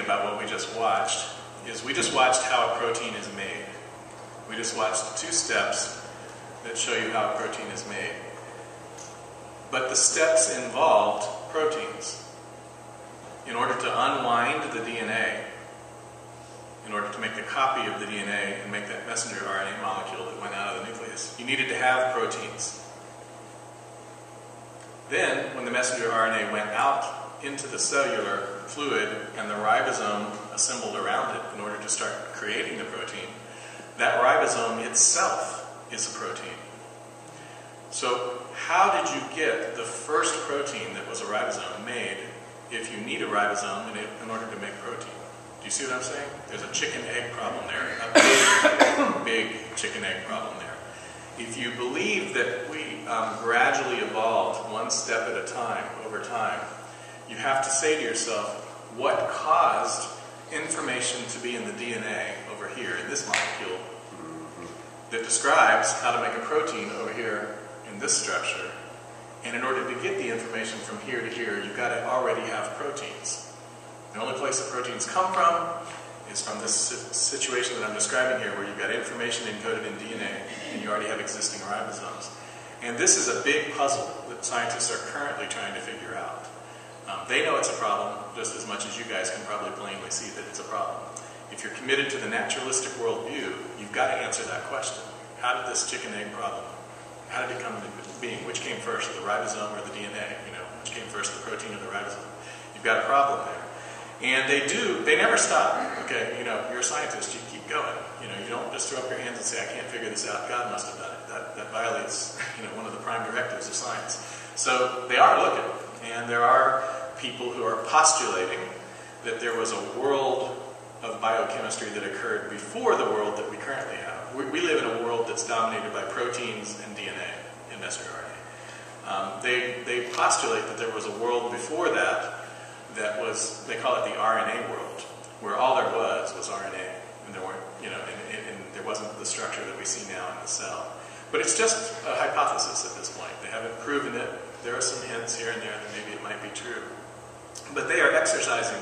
about what we just watched is we just watched how a protein is made. We just watched 2 steps that show you how a protein is made. But the steps involved proteins. In order to unwind the DNA, in order to make a copy of the DNA and make that messenger RNA molecule that went out of the nucleus, you needed to have proteins. Then, when the messenger RNA went out into the cellular fluid and the ribosome assembled around it in order to start creating the protein, that ribosome itself is a protein. So, how did you get the first protein that was a ribosome made if you need a ribosome in order to make protein? Do you see what I'm saying? There's a chicken-egg problem there, a big chicken-egg problem there. If you believe that we gradually evolved 1 step at a time, over time, you have to say to yourself, what caused information to be in the DNA over here, in this molecule, that describes how to make a protein over here in this structure? And in order to get the information from here to here, you've got to already have proteins. The only place that proteins come from is from this situation that I'm describing here, where you've got information encoded in DNA, and you already have existing ribosomes. And this is a big puzzle that scientists are currently trying to figure out. They know it's a problem just as much as you guys can probably plainly see that it's a problem. If you're committed to the naturalistic worldview, you've got to answer that question. How did this chicken-egg problem, how did it come into being? Which came first, the ribosome or the DNA? Which came first, the protein or the ribosome? You've got a problem there. And they never stop. Okay, you're a scientist, you keep going. You don't just throw up your hands and say, I can't figure this out, God must have done it. That violates, one of the prime directives of science. So they are looking, and there are people who are postulating that there was a world of biochemistry that occurred before the world that we currently have. We live in a world that's dominated by proteins and DNA and messenger RNA. They postulate that there was a world before that was, they call it the RNA world, where all there was RNA, and there weren't, and there wasn't the structure that we see now in the cell. But it's just a hypothesis at this point. They haven't proven it. There are some hints here and there that maybe it might be true. But they are exercising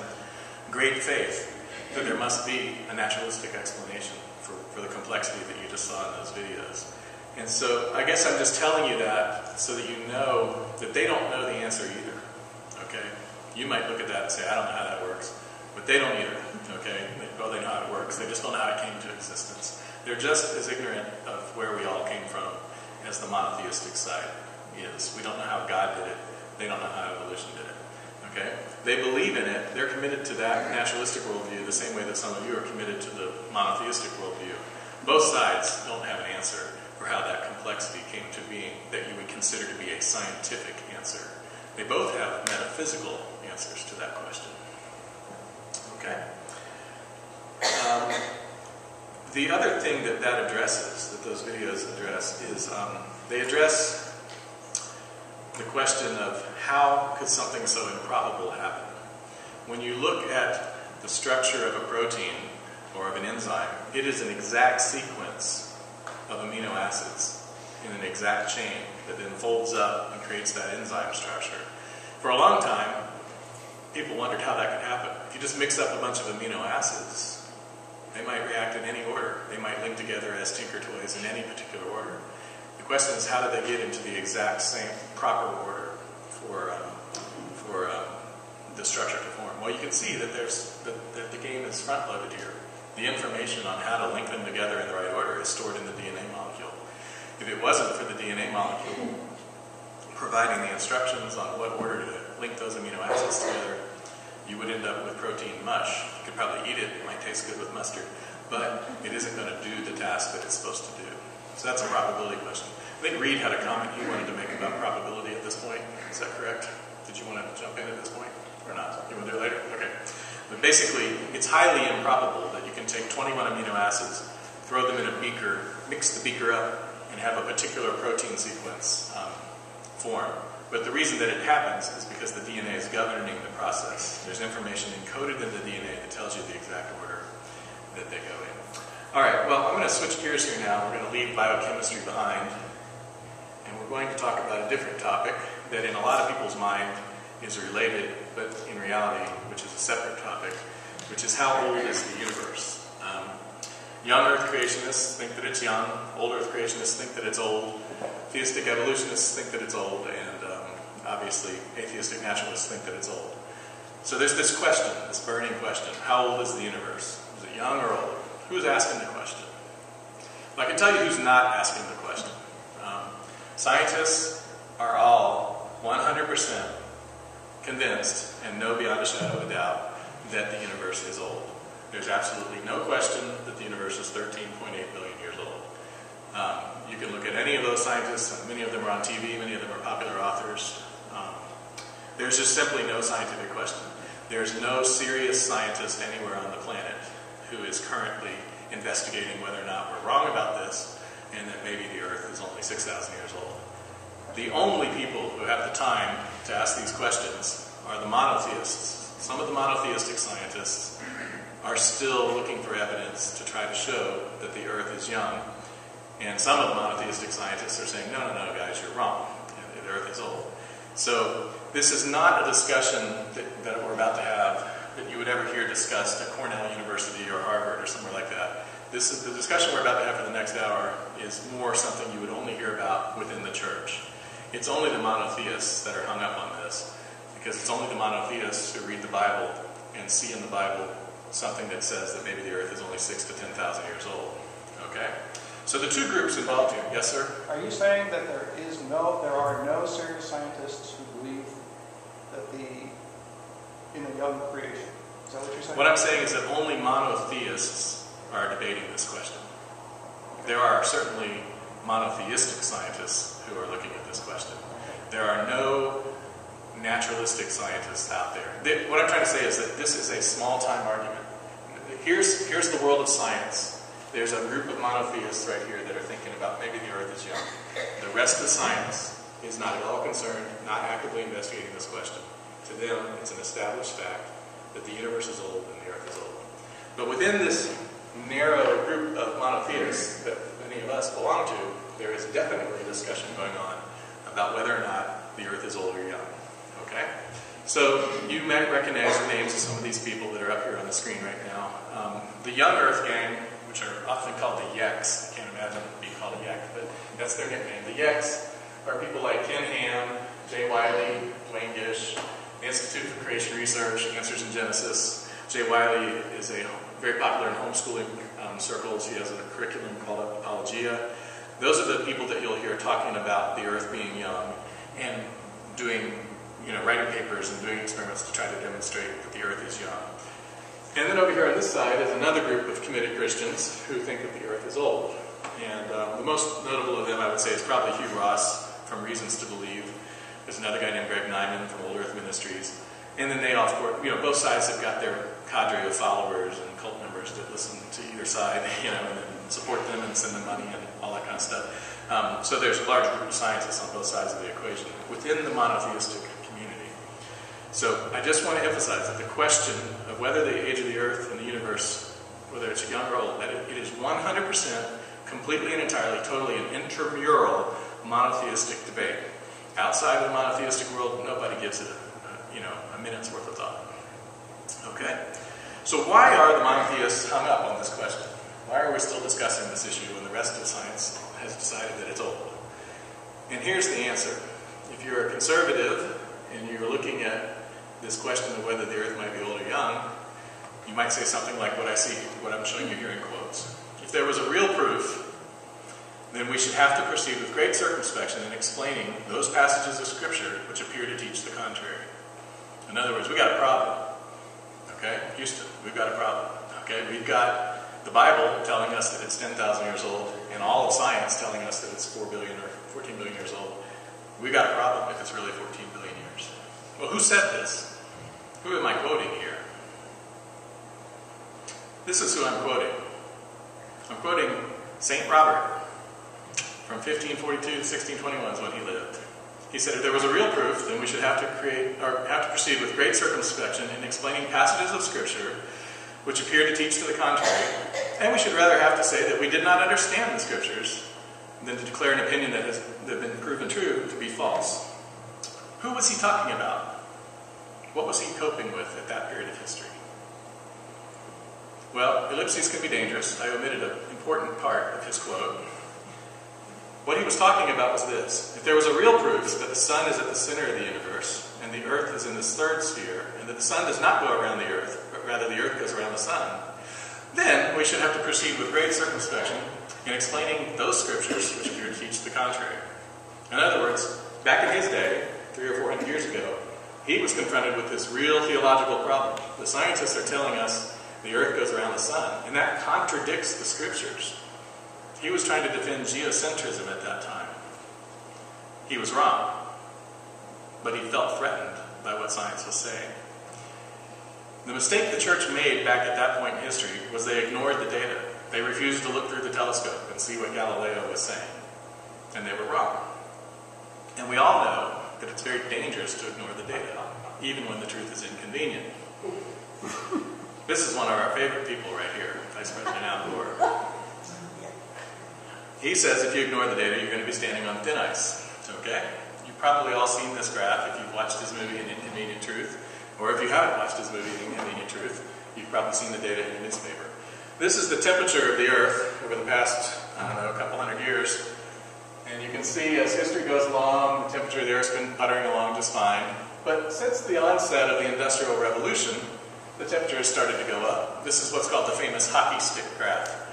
great faith that there must be a naturalistic explanation for the complexity that you just saw in those videos. And so I guess I'm just telling you that so that you know that they don't know the answer either. Okay? You might look at that and say, I don't know how that works. But they don't either. Okay? They know how it works. They just don't know how it came into existence. They're just as ignorant of where we all came from as the monotheistic side is. We don't know how God did it. They don't know how evolution did it. Okay? They believe in it. They're committed to that naturalistic worldview the same way that some of you are committed to the monotheistic worldview. Both sides don't have an answer for how that complexity came to being that you would consider to be a scientific answer. They both have metaphysical answers to that question. Okay? The other thing that addresses, that those videos address, is they address the question of how could something so improbable happen. When you look at the structure of a protein or of an enzyme, it is an exact sequence of amino acids in an exact chain that then folds up and creates that enzyme structure. For a long time, people wondered how that could happen. If you just mix up a bunch of amino acids, they might react in any order. They might link together as Tinker Toys in any particular order. The question is, how do they get into the exact same proper order for the structure to form? Well, you can see that that the game is front-loaded here. The information on how to link them together in the right order is stored in the DNA molecule. If it wasn't for the DNA molecule providing the instructions on what order to link those amino acids together, you would end up with protein mush. You could probably eat it. It might taste good with mustard, but it isn't going to do the task that it's supposed to do. So that's a probability question. I think Reed had a comment he wanted to make about probability at this point. Is that correct? Did you want to jump in at this point or not? You want to do it later? Okay. But basically, it's highly improbable that you can take 21 amino acids, throw them in a beaker, mix the beaker up, and have a particular protein sequence form. But the reason that it happens is because the DNA is governing the process. There's information encoded in the DNA that tells you the exact order that they go in. All right, well, I'm going to switch gears here now. We're going to leave biochemistry behind, and we're going to talk about a different topic that in a lot of people's mind is related, but in reality, which is a separate topic. which is how old is the universe. Young Earth creationists think that it's young, old Earth creationists think that it's old, theistic evolutionists think that it's old, and obviously atheistic naturalists think that it's old. So there's this question, this burning question: how old is the universe? Is it young or old? Who's asking the question? Well, I can tell you who's not asking the question. Scientists are all 100% convinced, and know beyond a shadow of a doubt, that the universe is old. There's absolutely no question that the universe is 13.8 billion years old. You can look at any of those scientists, and many of them are on TV, many of them are popular authors. There's just simply no scientific question. There's no serious scientist anywhere on the planet who is currently investigating whether or not we're wrong about this, and that maybe the Earth is only 6,000 years old. The only people who have the time to ask these questions are the monotheists. Some of the monotheistic scientists are still looking for evidence to try to show that the Earth is young, and some of the monotheistic scientists are saying, no, guys, you're wrong. The Earth is old. So this is not a discussion that we're about to have that you would ever hear discussed at Cornell University or Harvard or somewhere like that. This is the discussion we're about to have for the next hour is more something you would only hear about within the church. It's only the monotheists that are hung up on this, because it's only the monotheists who read the Bible and see in the Bible something that says that maybe the Earth is only 6,000 to 10,000 years old. Okay? So the two groups involved here. Yes, sir? Are you saying that there are no serious scientists who believe that in a young creation? Is that what you're saying? What I'm saying is that only monotheists are debating this question. There are certainly monotheistic scientists who are looking at this question. There are no naturalistic scientists out there. What I'm trying to say is that this is a small-time argument. Here's the world of science. There's a group of monotheists right here that are thinking about maybe the Earth is young. The rest of science is not at all concerned, not actively investigating this question. To them, it's an established fact that the universe is old and the Earth is old. But within this narrow group of monotheists that many of us belong to, there is definitely a discussion going on about whether or not the Earth is old or young. Okay? So you might recognize the names of some of these people that are up here on the screen right now. The Young Earth Gang, which are often called the Yeks. I can't imagine being called a Yek, but that's their nickname. The Yeks are people like Ken Ham, Jay Wiley, Dwayne Gish, the Institute for Creation Research, Answers in Genesis. Jay Wiley is very popular in homeschooling circles. He has a curriculum called Apologia. Those are the people that you'll hear talking about the Earth being young and doing, writing papers and doing experiments to try to demonstrate that the Earth is young. And then over here on this side is another group of committed Christians who think that the Earth is old. And the most notable of them, I would say, is probably Hugh Ross from Reasons to Believe. There's another guy named Greg Nyman from Old Earth Ministries. And then they all, both sides have got their cadre of followers and cult members that listen to either side, and then support them and send them money and all that kind of stuff. So there's a large group of scientists on both sides of the equation within the monotheistic community. So I just want to emphasize that the question of whether the age of the Earth and the universe, whether it's young or old, that it is 100% completely and entirely, totally an intramural monotheistic debate. Outside of the monotheistic world, nobody gives it a minute's worth of thought. Okay? So why are the monotheists hung up on this question? Why are we still discussing this issue when the rest of science has decided that it's old? And here's the answer. If you're a conservative and you're looking at this question of whether the Earth might be old or young, you might say something like what I'm showing you here in quotes. If there was a real proof, then we should have to proceed with great circumspection in explaining those passages of Scripture which appear to teach the contrary. In other words, we got a problem. Okay? Houston, we've got a problem. Okay? We've got the Bible telling us that it's 10,000 years old, and all of science telling us that it's 4 billion or 14 billion years old. We've got a problem if it's really 14 billion years. Well, who said this? Who am I quoting here? This is who I'm quoting. I'm quoting St. Robert from 1542 to 1621 is when he lived. He said, if there was a real proof, then we should have to proceed with great circumspection in explaining passages of Scripture which appear to teach to the contrary, and we should rather have to say that we did not understand the Scriptures than to declare an opinion that has been proven true to be false. Who was he talking about? What was he coping with at that period of history? Well, ellipses can be dangerous. I omitted an important part of his quote. What he was talking about was this. If there was a real proof that the sun is at the center of the universe, and the earth is in this third sphere, and that the sun does not go around the earth, but rather the earth goes around the sun, then we should have to proceed with great circumspection in explaining those scriptures which appear to teach the contrary. In other words, back in his day, 300 or 400 years ago, he was confronted with this real theological problem. The scientists are telling us the earth goes around the sun, and that contradicts the scriptures. He was trying to defend geocentrism at that time. He was wrong, but he felt threatened by what science was saying. The mistake the church made back at that point in history was they ignored the data. They refused to look through the telescope and see what Galileo was saying. And they were wrong. And we all know that it's very dangerous to ignore the data, even when the truth is inconvenient. This is one of our favorite people right here, Vice President Al Gore. He says if you ignore the data, you're going to be standing on thin ice. Okay? You've probably all seen this graph if you've watched his movie, An Inconvenient Truth. Or if you haven't watched his movie, An Inconvenient Truth, you've probably seen the data in the newspaper. This is the temperature of the Earth over the past, a couple hundred years. And you can see as history goes along, the temperature of the Earth's been puttering along just fine. But since the onset of the Industrial Revolution, the temperature has started to go up. This is what's called the famous hockey stick graph.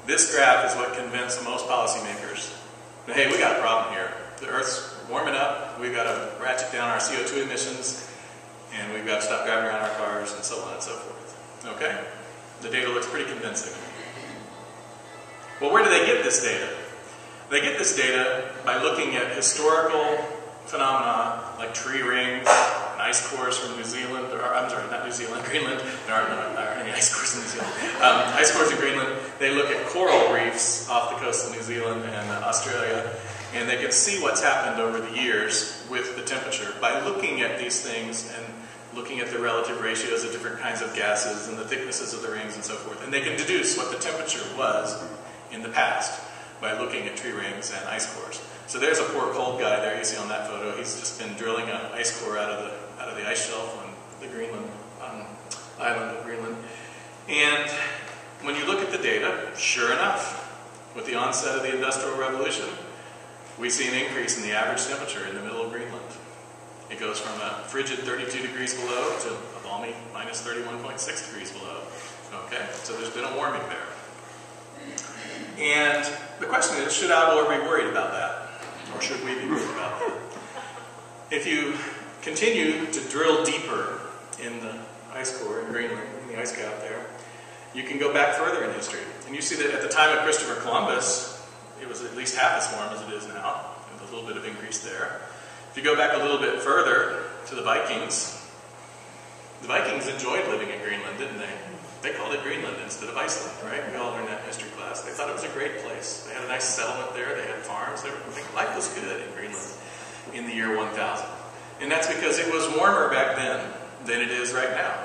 This graph is what convinced most policymakers that, hey, we got a problem here. The Earth's warming up, we've got to ratchet down our CO2 emissions, and we've got to stop driving around our cars, and so on and so forth. Okay? The data looks pretty convincing. Well, where do they get this data? They get this data by looking at historical phenomena like tree rings, and ice cores from New Zealand, or I'm sorry, not New Zealand, Greenland. There aren't any ice cores in New Zealand. Ice cores in Greenland. They look at coral reefs off the coast of New Zealand and Australia, and they can see what's happened over the years with the temperature by looking at these things and looking at the relative ratios of different kinds of gases and the thicknesses of the rings and so forth. And they can deduce what the temperature was in the past by looking at tree rings and ice cores. So there's a poor cold guy there you see on that photo. He's just been drilling an ice core out of the ice shelf on the Greenland island of Greenland. And when you look at the data, sure enough, with the onset of the Industrial Revolution, we see an increase in the average temperature in the middle of Greenland. It goes from a frigid 32 degrees below to a balmy minus 31.6 degrees below. Okay, so there's been a warming there. And the question is, should Al Gore be worried about that? Or should we be worried about that? If you continue to drill deeper in the ice core in Greenland, in the ice cap there, you can go back further in history. And you see that at the time of Christopher Columbus, it was at least half as warm as it is now, with a little bit of increase there. If you go back a little bit further to the Vikings enjoyed living in Greenland, didn't they? They called it Greenland instead of Iceland, right? We all learned that in history class. They thought it was a great place. They had a nice settlement there. They had farms. Life was good in Greenland in the year 1000. And that's because it was warmer back then than it is right now.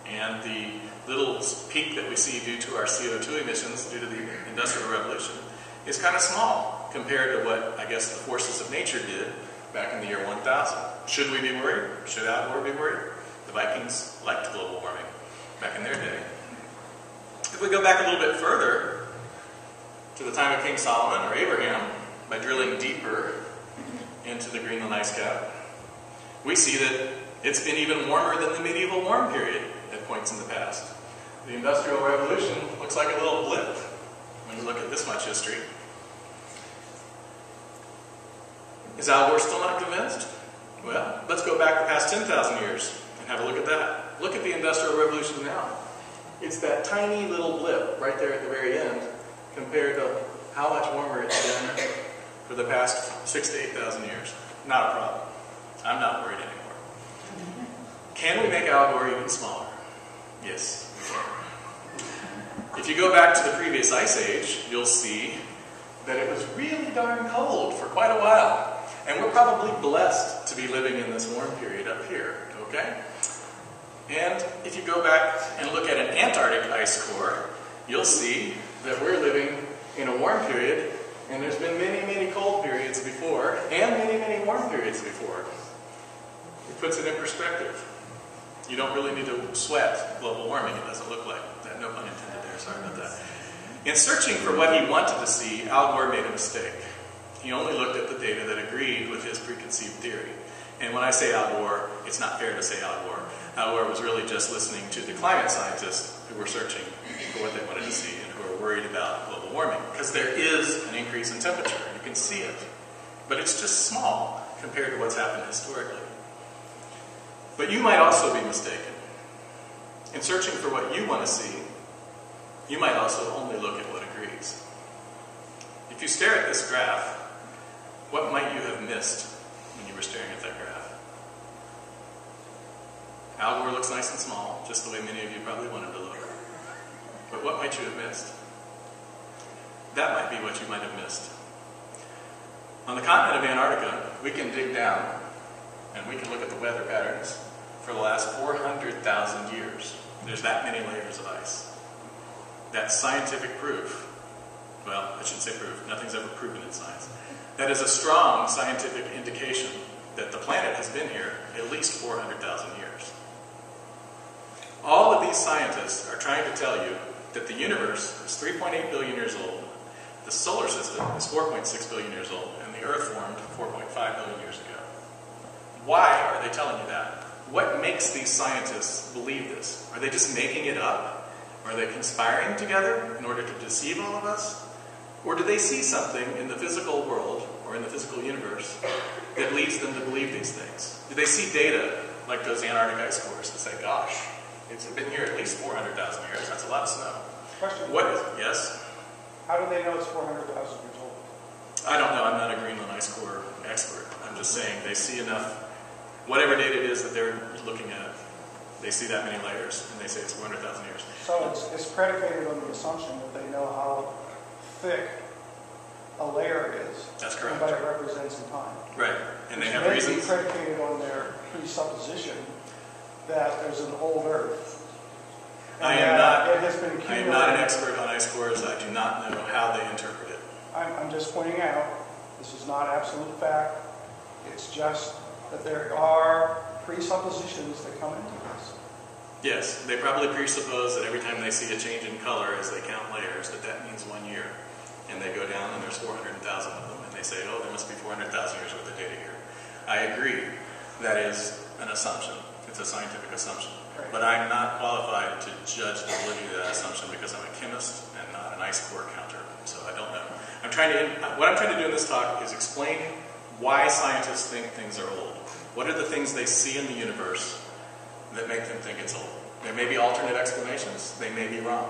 And the little peak that we see due to our CO2 emissions due to the Industrial Revolution is kind of small compared to what, I guess, the forces of nature did back in the year 1000. Should we be worried? Should Al Gore be worried? The Vikings liked global warming back in their day. If we go back a little bit further to the time of King Solomon or Abraham, by drilling deeper into the Greenland ice cap, we see that it's been even warmer than the medieval warm period at points in the past. The Industrial Revolution looks like a little blip when you look at this much history. Is Al Gore still not convinced? Well, let's go back the past 10,000 years and have a look at that. Look at the Industrial Revolution now. It's that tiny little blip right there at the very end compared to how much warmer it's been for the past 6,000 to 8,000 years. Not a problem. I'm not worried anymore. Can we make Al Gore even smaller? Yes, we can. If you go back to the previous ice age, you'll see that it was really darn cold for quite a while. And we're probably blessed to be living in this warm period up here, okay? And if you go back and look at an Antarctic ice core, you'll see that we're living in a warm period, and there's been many, many cold periods before, and many, many warm periods before. It puts it in perspective. You don't really need to sweat global warming, it doesn't look like that. No pun intended there, sorry about that. In searching for what he wanted to see, Al Gore made a mistake. He only looked at the data that agreed with his preconceived theory. And when I say Al Gore, it's not fair to say Al Gore. Al Gore was really just listening to the climate scientists who were searching for what they wanted to see and who were worried about global warming. Because there is an increase in temperature, you can see it. But it's just small compared to what's happened historically. But you might also be mistaken. In searching for what you want to see, you might also only look at what agrees. If you stare at this graph, what might you have missed when you were staring at that graph? Al Gore looks nice and small, just the way many of you probably want him to look. But what might you have missed? That might be what you might have missed. On the continent of Antarctica, we can dig down and we can look at the weather patterns for the last 400,000 years. There's that many layers of ice. That's scientific proof. Well, I shouldn't say proof. Nothing's ever proven in science. That is a strong scientific indication that the planet has been here at least 400,000 years. All of these scientists are trying to tell you that the universe is 3.8 billion years old, the solar system is 4.6 billion years old, and the Earth formed 4.5 billion years ago. Why are they telling you that? What makes these scientists believe this? Are they just making it up? Are they conspiring together in order to deceive all of us? Or do they see something in the physical world, or in the physical universe, that leads them to believe these things? Do they see data, like those Antarctic ice cores, that say, gosh, it's been here at least 400,000 years, that's a lot of snow. Question. What is, yes? How do they know it's 400,000 years old? I don't know, I'm not a Greenland ice core expert. I'm just saying they see enough, whatever data it is that they're looking at, they see that many layers, and they say it's 400,000 years. So it's predicated on the assumption that they know how thick a layer is. That's correct. And what it represents in time. Right, and they have Which reasons. may be predicated on their presupposition that there's an old Earth. I am not accumulated. an expert on ice cores. I do not know how they interpret it. I'm just pointing out, this is not absolute fact. It's just that there are presuppositions that come into this. Yes, they probably presuppose that every time they see a change in color as they count layers, that means 1 year. And they go down and there's 400,000 of them, and they say, oh, there must be 400,000 years worth of data here. I agree. That is an assumption. It's a scientific assumption. Right. But I'm not qualified to judge the validity of that assumption because I'm a chemist and not an ice core counter. So I don't know. What I'm trying to do in this talk is explain why scientists think things are old. What are the things they see in the universe that make them think it's old? There may be alternate explanations. They may be wrong.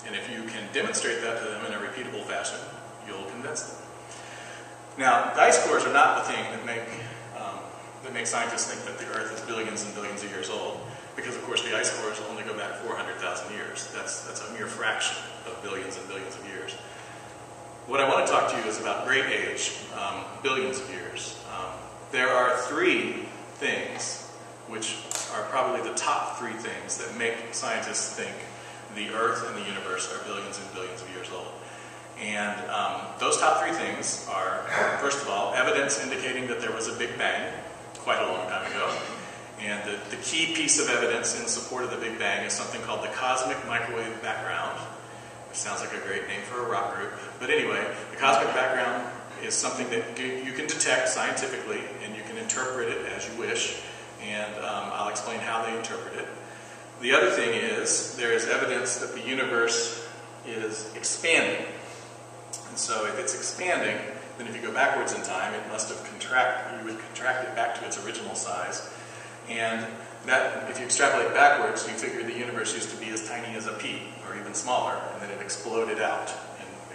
And if you can demonstrate that to them in a repeatable fashion, you'll convince them. Now, the ice cores are not the thing that make scientists think that the Earth is billions and billions of years old, because of course the ice cores only go back 400,000 years. That's a mere fraction of billions and billions of years. What I want to talk to you is about great age, billions of years. There are three things which are probably the top three things that make scientists think the Earth and the universe are billions and billions of years old. And those top three things are, first of all, evidence indicating that there was a Big Bang quite a long time ago. And the key piece of evidence in support of the Big Bang is something called the cosmic microwave background, which sounds like a great name for a rock group. But anyway, the cosmic background is something that you can detect scientifically, and you can interpret it as you wish. And I'll explain how they interpret it. The other thing is, there is evidence that the universe is expanding. And so if it's expanding, then if you go backwards in time, it must have you would contract it back to its original size. And that, if you extrapolate backwards, you figure the universe used to be as tiny as a pea, or even smaller, and then it exploded out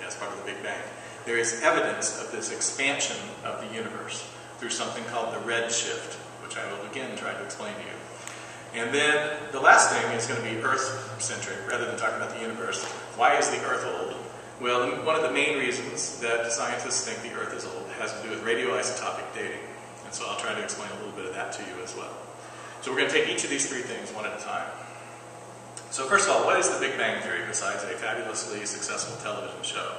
as part of the Big Bang. There is evidence of this expansion of the universe through something called the redshift, which I will again try to explain to you. And then the last thing is going to be Earth-centric, rather than talking about the universe. Why is the Earth old? Well, one of the main reasons that scientists think the Earth is old has to do with radioisotopic dating. And so I'll try to explain a little bit of that to you as well. So we're going to take each of these three things one at a time. So first of all, what is the Big Bang Theory besides a fabulously successful television show?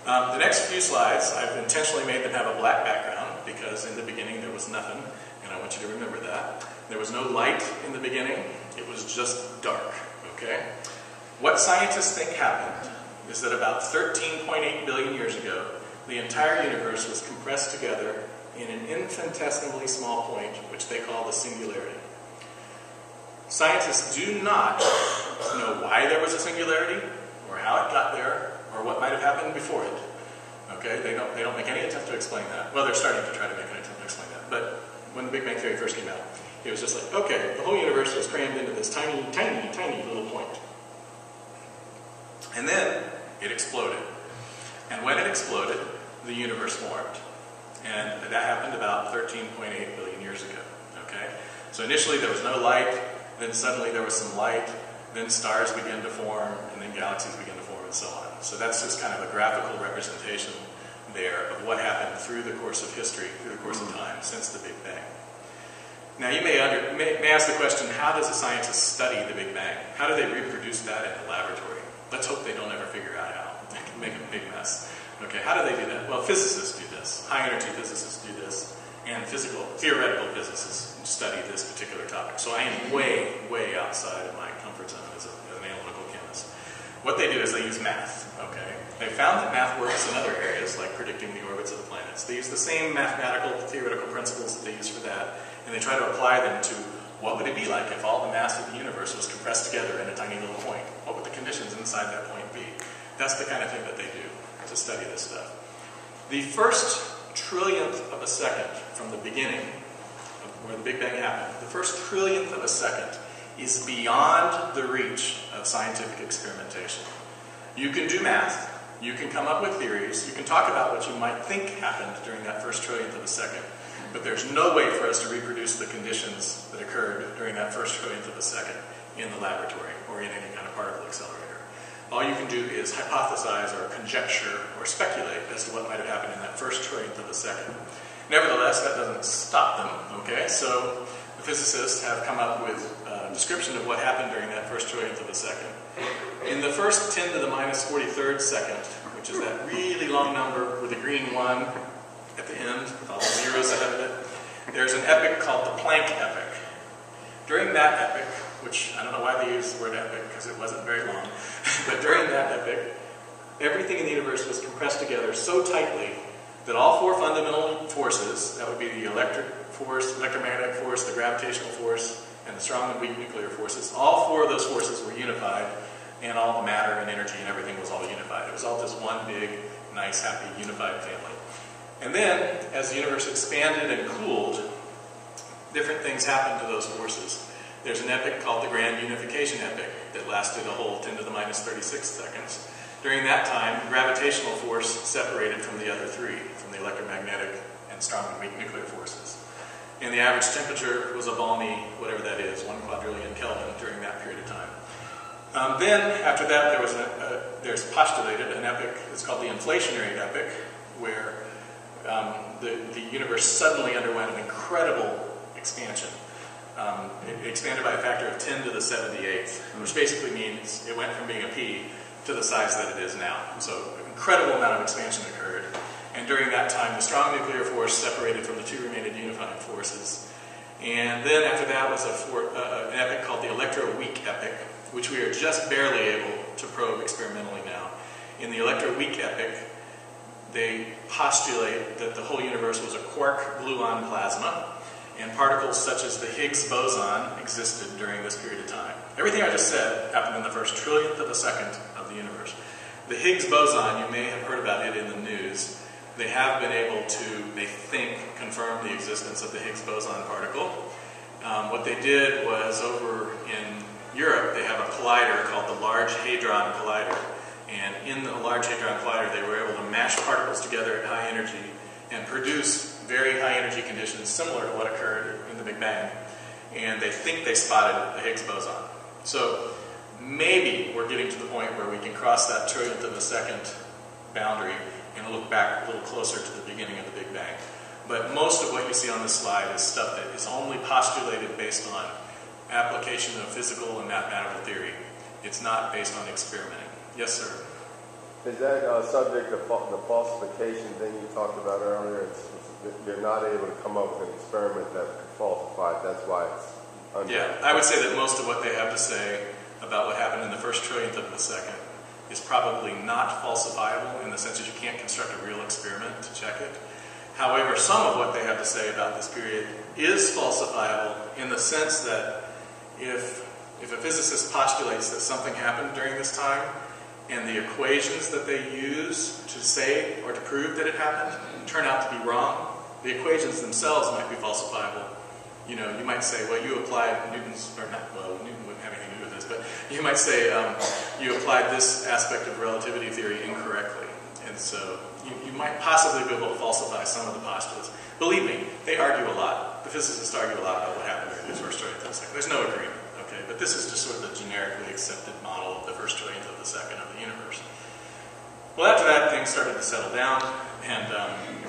The next few slides, I've intentionally made them have a black background because in the beginning there was nothing. And and I want you to remember that. There was no light in the beginning. It was just dark, okay? What scientists think happened is that about 13.8 billion years ago, the entire universe was compressed together in an infinitesimally small point, which they call the singularity. Scientists do not know why there was a singularity, or how it got there, or what might have happened before it. Okay, they don't make any attempt to explain that. Well, they're starting to try to make an attempt to explain that. But when the Big Bang Theory first came out, it was just like, okay, the whole universe was crammed into this tiny, tiny, tiny little point. And then it exploded. And when it exploded, the universe formed. And that happened about 13.8 billion years ago. Okay? So initially there was no light, then suddenly there was some light, then stars began to form, and then galaxies began to form, and so on. So that's just kind of a graphical representation there of what happened through the course of history, through the course of time, since the Big Bang. Now you may ask the question, how does a scientist study the Big Bang? How do they reproduce that in the laboratory? Let's hope they don't ever figure out how. They can make a big mess. Okay, how do they do that? Well, physicists do this. High-energy physicists do this. And theoretical physicists study this particular topic. So I am way, way outside of my comfort zone as an analytical chemist. What they do is they use math. Okay, they found that math works in other areas, like predicting the orbits of the planets. They use the same mathematical, theoretical principles that they use for that, and they try to apply them to what would it be like if all the mass of the universe was compressed together in a tiny little point? What would the conditions inside that point be? That's the kind of thing that they do to study this stuff. The first trillionth of a second from the beginning of where the Big Bang happened, the first trillionth of a second is beyond the reach of scientific experimentation. You can do math, you can come up with theories, you can talk about what you might think happened during that first trillionth of a second, but there's no way for us to reproduce the conditions that occurred during that first trillionth of a second in the laboratory or in any kind of particle accelerator. All you can do is hypothesize or conjecture or speculate as to what might have happened in that first trillionth of a second. Nevertheless, that doesn't stop them, okay? So the physicists have come up with a description of what happened during that first trillionth of a second. In the first 10 to the minus 43rd second, which is that really long number with a green 1 at the end, with all the zeros ahead of it, there's an epoch called the Planck epoch. During that epoch, which I don't know why they used the word epoch because it wasn't very long, but during that epoch, everything in the universe was compressed together so tightly that all four fundamental forces, that would be the electric force, electromagnetic force, the gravitational force, and the strong and weak nuclear forces, all four of those forces were unified, and all the matter and energy and everything was all unified. It was all just one big, nice, happy, unified family. And then, as the universe expanded and cooled, different things happened to those forces. There's an epoch called the Grand Unification epoch that lasted a whole 10 to the minus 36 seconds. During that time, gravitational force separated from the other three, from the electromagnetic and strong and weak nuclear forces. And the average temperature was a balmy, whatever that is, 1 quadrillion Kelvin during that period of time. Then, after that, there's postulated an epoch, it's called the inflationary epoch, where the universe suddenly underwent an incredible expansion. It expanded by a factor of 10 to the 78th, which basically means it went from being a pea to the size that it is now. So an incredible amount of expansion occurred. And during that time, the strong nuclear force separated from the two remaining unifying forces. And then after that was an epoch called the electroweak epoch, which we are just barely able to probe experimentally now. In the electroweak epoch, they postulate that the whole universe was a quark-gluon plasma, and particles such as the Higgs boson existed during this period of time. Everything I just said happened in the first trillionth of a second of the universe. The Higgs boson, you may have heard about it in the news. They have been able to, they think, confirm the existence of the Higgs boson particle. What they did was over in Europe, they have a collider called the Large Hadron Collider. And in the Large Hadron Collider, they were able to mash particles together at high energy and produce very high energy conditions similar to what occurred in the Big Bang. And they think they spotted the Higgs boson. So maybe we're getting to the point where we can cross that trillionth of a second boundary and look back a little closer to the beginning of the Big Bang. But most of what you see on this slide is stuff that is only postulated based on application of physical and mathematical theory. It's not based on experimenting. Yes, sir? Is that subject of the falsification thing you talked about earlier? You're not able to come up with an experiment that falsified. That's why it's Yeah, I would say that most of what they have to say about what happened in the first trillionth of a second is probably not falsifiable in the sense that you can't construct a real experiment to check it. However, some of what they have to say about this period is falsifiable in the sense that if a physicist postulates that something happened during this time and the equations that they use to say or to prove that it happened turn out to be wrong, the equations themselves might be falsifiable. You know, you might say, well, you applied Newton's, or not, well, Newton wouldn't have anything to do with this, but you might say you applied this aspect of relativity theory incorrectly. And so you might possibly be able to falsify some of the postulates. Believe me, they argue a lot. The physicists argue a lot about what happened during the first trillionth of a second. There's no agreement, okay? But this is just sort of the generically accepted model of the first trillionth of a second of the universe. Well, after that, things started to settle down, and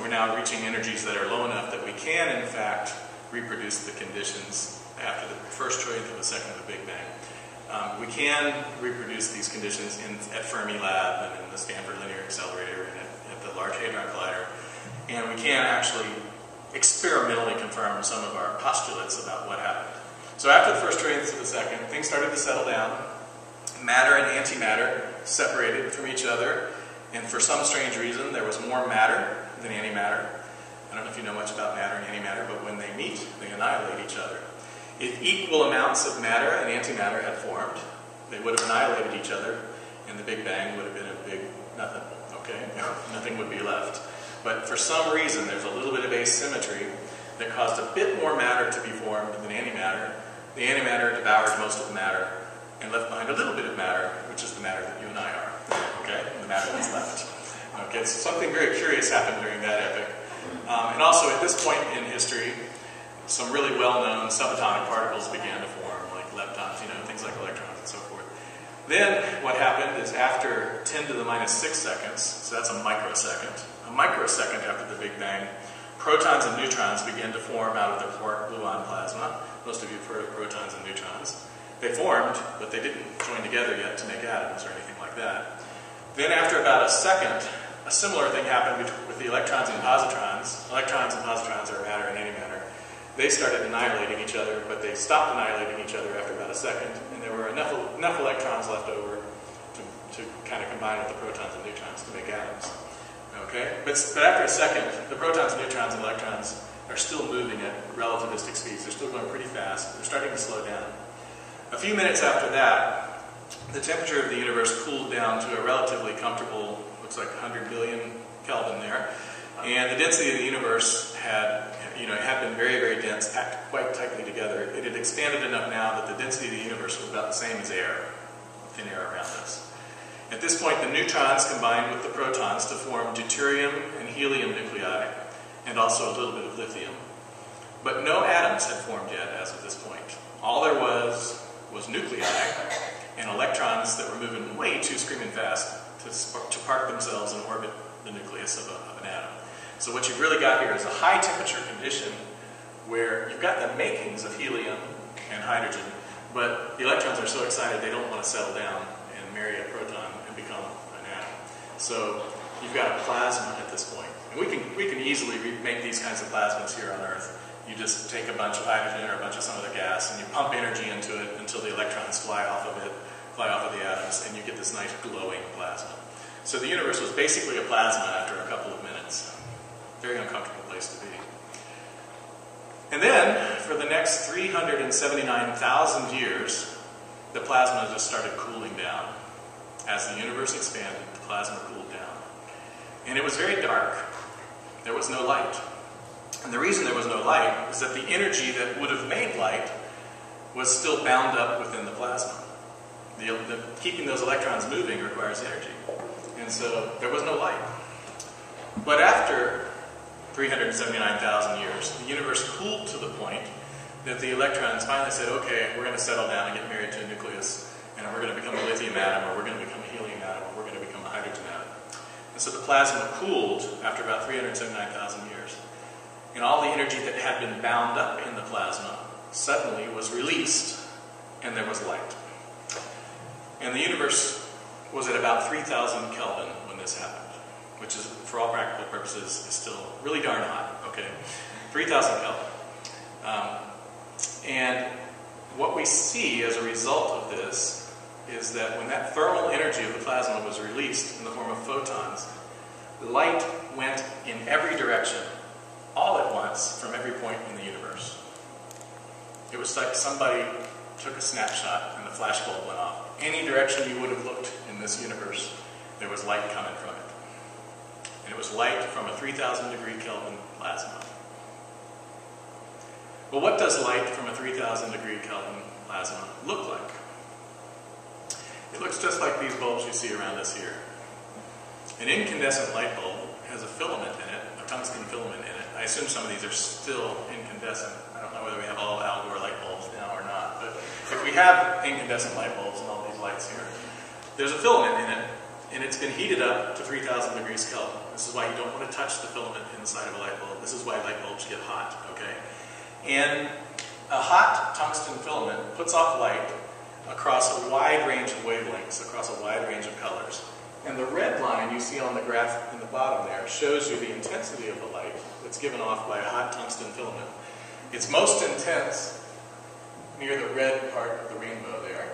we're now reaching energies that are low enough that we can, in fact, reproduce the conditions after the first trillionth of a second of the Big Bang. We can reproduce these conditions at Fermilab and in the Stanford Linear Accelerator and at the Large Hadron Collider. And we can actually experimentally confirm some of our postulates about what happened. So after the first trillionth of a second, things started to settle down. Matter and antimatter separated from each other. And for some strange reason, there was more matter than antimatter. I don't know if you know much about matter and antimatter, but when they meet, they annihilate each other. If equal amounts of matter and antimatter had formed, they would have annihilated each other, and the Big Bang would have been a big nothing, okay? Nothing would be left. But for some reason, there's a little bit of asymmetry that caused a bit more matter to be formed than antimatter. The antimatter devoured most of the matter and left behind a little bit of matter, which is the matter that you and I are, okay? The matter that's left. Okay, so something very curious happened during that epoch. And also at this point in history, some really well-known subatomic particles began to form, like leptons, things like electrons and so forth. Then what happened is after 10 to the minus 6 seconds, so that's a microsecond after the Big Bang, protons and neutrons began to form out of the quark-gluon plasma. Most of you have heard of protons and neutrons. They formed, but they didn't join together yet to make atoms or anything like that. Then after about a second, a similar thing happened with the electrons and positrons. Electrons and positrons are matter and antimatter. They started annihilating each other, but they stopped annihilating each other after about a second, and there were enough electrons left over to kind of combine with the protons and neutrons to make atoms. Okay? But after a second, the protons, neutrons, and electrons are still moving at relativistic speeds. They're still going pretty fast. They're starting to slow down. A few minutes after that, the temperature of the universe cooled down to a relatively comfortable, looks like 100 billion Kelvin there. And the density of the universe had been very, very dense, packed quite tightly together. It had expanded enough now that the density of the universe was about the same as air, thin air around us. At this point, the neutrons combined with the protons to form deuterium and helium nuclei, and also a little bit of lithium. But no atoms had formed yet as of this point. All there was nuclei and electrons that were moving way too screaming fast to park themselves and orbit the nucleus of an atom. So what you've really got here is a high temperature condition where you've got the makings of helium and hydrogen, but the electrons are so excited they don't want to settle down and marry a proton and become an atom. So you've got a plasma at this point. And we can easily make these kinds of plasmas here on Earth. You just take a bunch of hydrogen or a bunch of some of the gas and you pump energy into it until the electrons fly off of the atoms, and you get this nice glowing plasma. So the universe was basically a plasma after a couple of minutes. Very uncomfortable place to be. And then, for the next 379,000 years, the plasma just started cooling down. As the universe expanded, the plasma cooled down. And it was very dark. There was no light. And the reason there was no light is that the energy that would have made light was still bound up within the plasma. Keeping those electrons moving requires energy. And so there was no light. But after 379,000 years, the universe cooled to the point that the electrons finally said, okay, we're going to settle down and get married to a nucleus, and we're going to become a lithium atom, or we're going to become a helium atom, or we're going to become a hydrogen atom. And so the plasma cooled after about 379,000 years. And all the energy that had been bound up in the plasma suddenly was released, and there was light. And the universe was at about 3,000 Kelvin when this happened, which is, for all practical purposes, is still really darn hot, okay? 3,000 Kelvin. And what we see as a result of this is that when that thermal energy of the plasma was released in the form of photons, light went in every direction, all at once, from every point in the universe. It was like somebody took a snapshot and the flashbulb went off. Any direction you would have looked in this universe, there was light coming from it. And it was light from a 3,000 degree Kelvin plasma. Well, what does light from a 3,000 degree Kelvin plasma look like? It looks just like these bulbs you see around us here. An incandescent light bulb has a filament in it, a tungsten filament in it. I assume some of these are still incandescent. I don't know whether we have all Al Gore light bulbs now or not, but if we have incandescent light bulbs and all these lights here, there's a filament in it, and it's been heated up to 3,000 degrees Kelvin. This is why you don't want to touch the filament inside of a light bulb. This is why light bulbs get hot, okay? And a hot tungsten filament puts off light across a wide range of wavelengths, across a wide range of colors. And the red line you see on the graph in the bottom there shows you the intensity of the light that's given off by a hot tungsten filament. It's most intense near the red part of the rainbow there.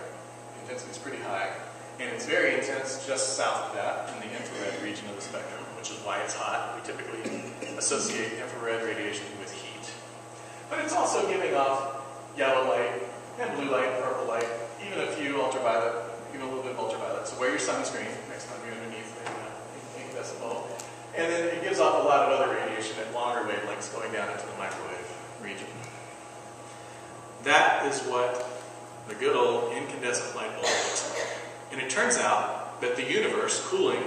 The intensity is pretty high. And it's very intense just south of that in the infrared region of the spectrum, which is why it's hot. We typically associate infrared radiation with heat. But it's also giving off yellow light and blue light, purple light, even a few ultraviolet, even a little bit of ultraviolet. So wear your sunscreen next time you're underneath the incandescent bulb. And then it gives off a lot of other radiation at longer wavelengths going down into the microwave region. That is what the good old incandescent light bulb looks like. And it turns out that the universe cooling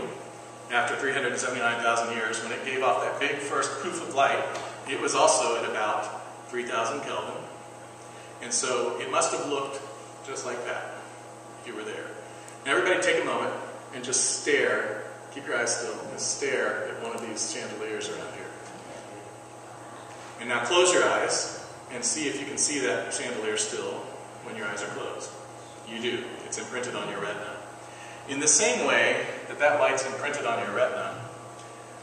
after 379,000 years, when it gave off that big first poof of light, it was also at about 3,000 Kelvin. And so it must have looked just like that if you were there. Now everybody take a moment and just stare, keep your eyes still, and stare at one of these chandeliers around here. And now close your eyes and see if you can see that chandelier still when your eyes are closed. You do. It's imprinted on your retina. In the same way that that light's imprinted on your retina,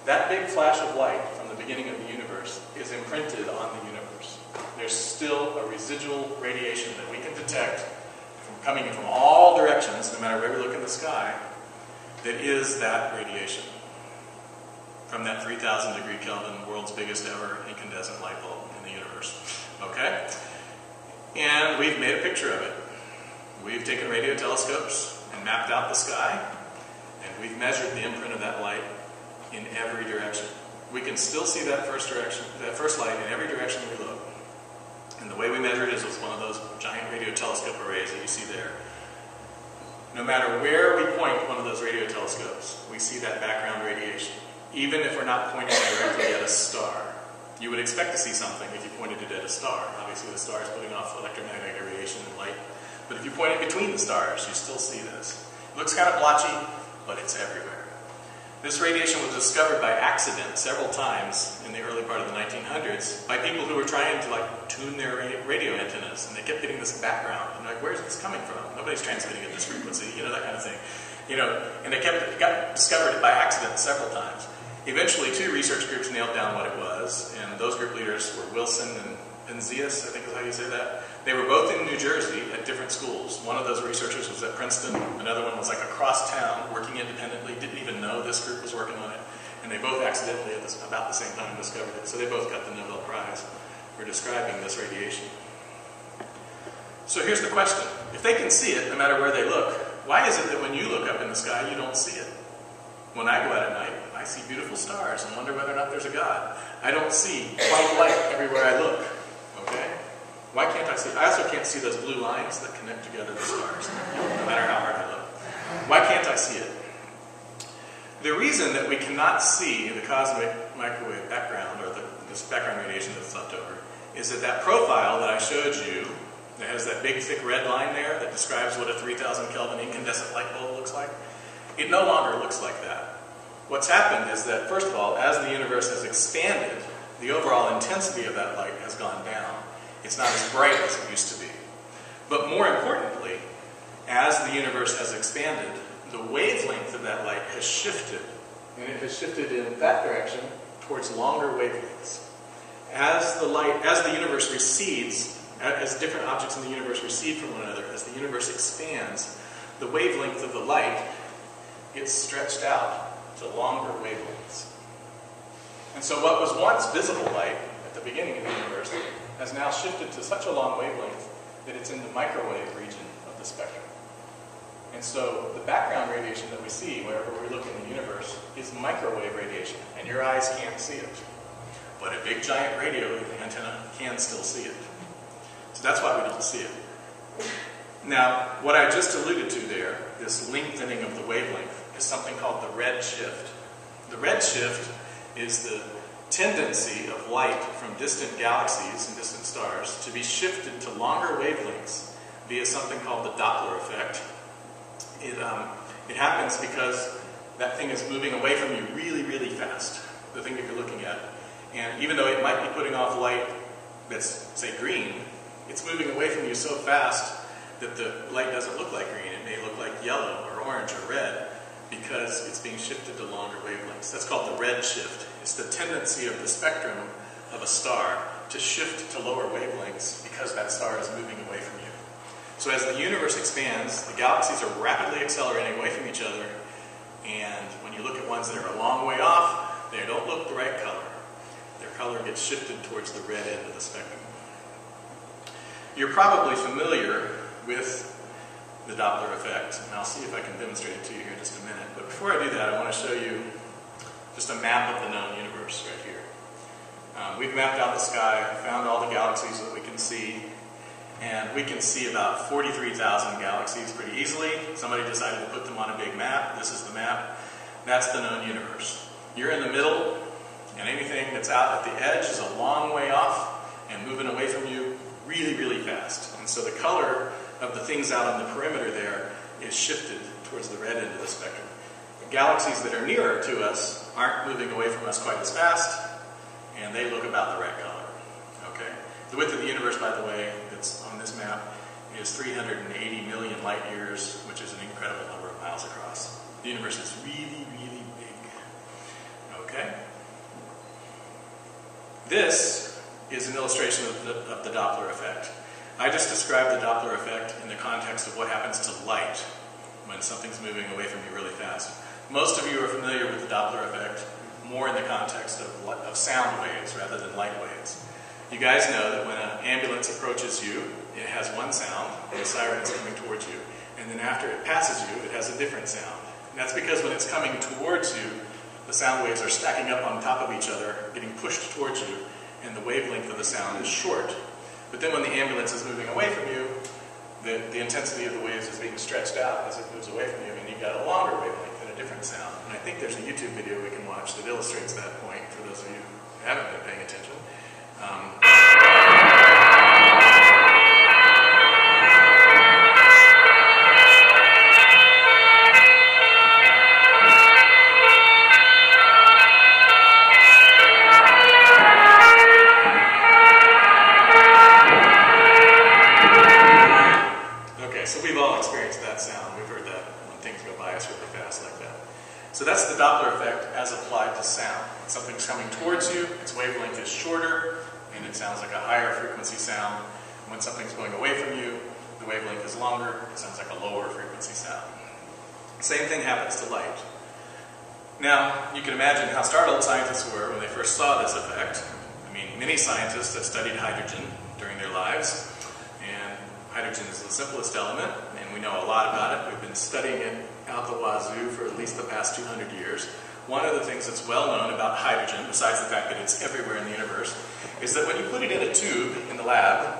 that big flash of light from the beginning of the universe is imprinted on the universe. There's still a residual radiation that we can detect from coming from all directions, no matter where we look in the sky, that is that radiation from that 3,000 degree Kelvin, world's biggest ever incandescent light bulb in the universe. Okay? And we've made a picture of it. We've taken radio telescopes and mapped out the sky, and we've measured the imprint of that light in every direction. We can still see that first light in every direction we look. And the way we measure it is with one of those giant radio telescope arrays that you see there. No matter where we point one of those radio telescopes, we see that background radiation, even if we're not pointing directly at a star. You would expect to see something if you pointed it at a star. Obviously the star is putting off electromagnetic radiation and light. But if you point it between the stars, you still see this. It looks kind of blotchy, but it's everywhere. This radiation was discovered by accident several times in the early part of the 1900s by people who were trying to tune their radio antennas, and they kept getting this background. And where's this coming from? Nobody's transmitting at this frequency, that kind of thing. And they got discovered by accident several times. Eventually, two research groups nailed down what it was, and those group leaders were Wilson and Penzias, I think is how you say that. They were both in New Jersey at different schools. One of those researchers was at Princeton. Another one was across town, working independently, didn't even know this group was working on it. And they both accidentally, at about the same time, discovered it. So they both got the Nobel Prize for describing this radiation. So here's the question. If they can see it, no matter where they look, why is it that when you look up in the sky, you don't see it? When I go out at night, I see beautiful stars and wonder whether or not there's a God. I don't see white light everywhere I look. Okay? Why can't I see it? I also can't see those blue lines that connect together the stars, no matter how hard I look. Why can't I see it? The reason that we cannot see the cosmic microwave background, or this background radiation that's left over, is that profile that I showed you, that has that big thick red line there that describes what a 3,000 Kelvin incandescent light bulb looks like, it no longer looks like that. What's happened is that, first of all, as the universe has expanded, the overall intensity of that light has gone down. It's not as bright as it used to be. But more importantly, as the universe has expanded, the wavelength of that light has shifted. And it has shifted in that direction towards longer wavelengths. as the universe recedes, as different objects in the universe recede from one another, as the universe expands, the wavelength of the light gets stretched out to longer wavelengths. And so what was once visible light at the beginning of the universe has now shifted to such a long wavelength that it's in the microwave region of the spectrum. And so the background radiation that we see wherever we look in the universe is microwave radiation, and your eyes can't see it. But a big giant radio antenna can still see it. So that's why we don't see it. Now, what I just alluded to there, this lengthening of the wavelength, is something called the red shift. The red shift is the tendency of light from distant galaxies and distant stars to be shifted to longer wavelengths via something called the Doppler effect. It happens because that thing is moving away from you really, really fast, the thing that you're looking at. And even though it might be putting off light that's, say, green, it's moving away from you so fast that the light doesn't look like green. It may look like yellow or orange or red because it's being shifted to longer wavelengths. That's called the red shift. It's the tendency of the spectrum of a star to shift to lower wavelengths because that star is moving away from you. So as the universe expands, the galaxies are rapidly accelerating away from each other, and when you look at ones that are a long way off, they don't look the right color. Their color gets shifted towards the red end of the spectrum. You're probably familiar with the Doppler effect, and I'll see if I can demonstrate it to you here in just a minute. But before I do that, I want to show you just a map of the known universe right here. We've mapped out the sky, found all the galaxies that we can see, and we can see about 43,000 galaxies pretty easily. Somebody decided to put them on a big map. This is the map. That's the known universe. You're in the middle, and anything that's out at the edge is a long way off and moving away from you really, really fast. And so the color of the things out on the perimeter there is shifted towards the red end of the spectrum. The galaxies that are nearer to us aren't moving away from us quite as fast, and they look about the right color. Okay? The width of the universe, by the way, that's on this map is 380 million light years, which is an incredible number of miles across. The universe is really, really big. Okay? This is an illustration of the Doppler effect. I just described the Doppler effect in the context of what happens to light when something's moving away from you really fast. Most of you are familiar with the Doppler effect more in the context of sound waves rather than light waves. You guys know that when an ambulance approaches you, it has one sound, and the siren is coming towards you. And then after it passes you, it has a different sound. And that's because when it's coming towards you, the sound waves are stacking up on top of each other, getting pushed towards you, and the wavelength of the sound is short. But then when the ambulance is moving away from you, the intensity of the waves is being stretched out as it moves away from you, and you've got a longer wavelength and a different sound. And I think there's a YouTube video we can watch that illustrates that point for those of you who haven't been paying attention. So we've all experienced that sound. We've heard that when things go by us really fast like that. So that's the Doppler effect as applied to sound. When something's coming towards you, its wavelength is shorter, and it sounds like a higher frequency sound. When something's going away from you, the wavelength is longer, it sounds like a lower frequency sound. Same thing happens to light. Now, you can imagine how startled scientists were when they first saw this effect. I mean, many scientists have studied hydrogen during their lives. Hydrogen is the simplest element, and we know a lot about it. We've been studying it out the wazoo for at least the past 200 years. One of the things that's well known about hydrogen, besides the fact that it's everywhere in the universe, is that when you put it in a tube in the lab,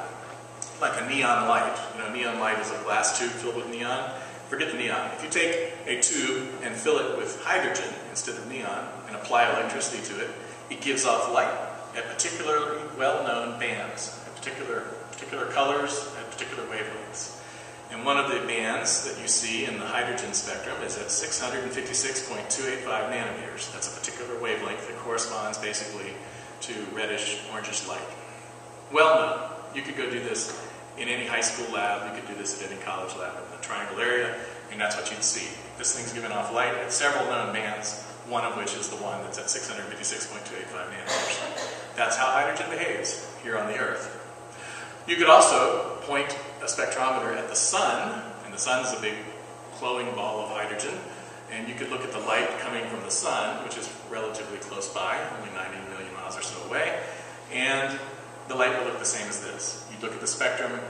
like a neon light, neon light is a glass tube filled with neon. Forget the neon. If you take a tube and fill it with hydrogen instead of neon and apply electricity to it, it gives off light at particularly well-known bands, at particular colors, at particular wavelengths. And one of the bands that you see in the hydrogen spectrum is at 656.285 nanometers. That's a particular wavelength that corresponds basically to reddish, orangish light. Well known. You could go do this in any high school lab, you could do this at any college lab in the Triangle area, and that's what you'd see. This thing's giving off light at several known bands, one of which is the one that's at 656.285 nanometers. That's how hydrogen behaves here on the Earth. You could also point a spectrometer at the sun, and the sun is a big glowing ball of hydrogen, and you could look at the light coming from the sun, which is relatively close by, only 90 million miles or so away, and the light will look the same as this. You look at the spectrum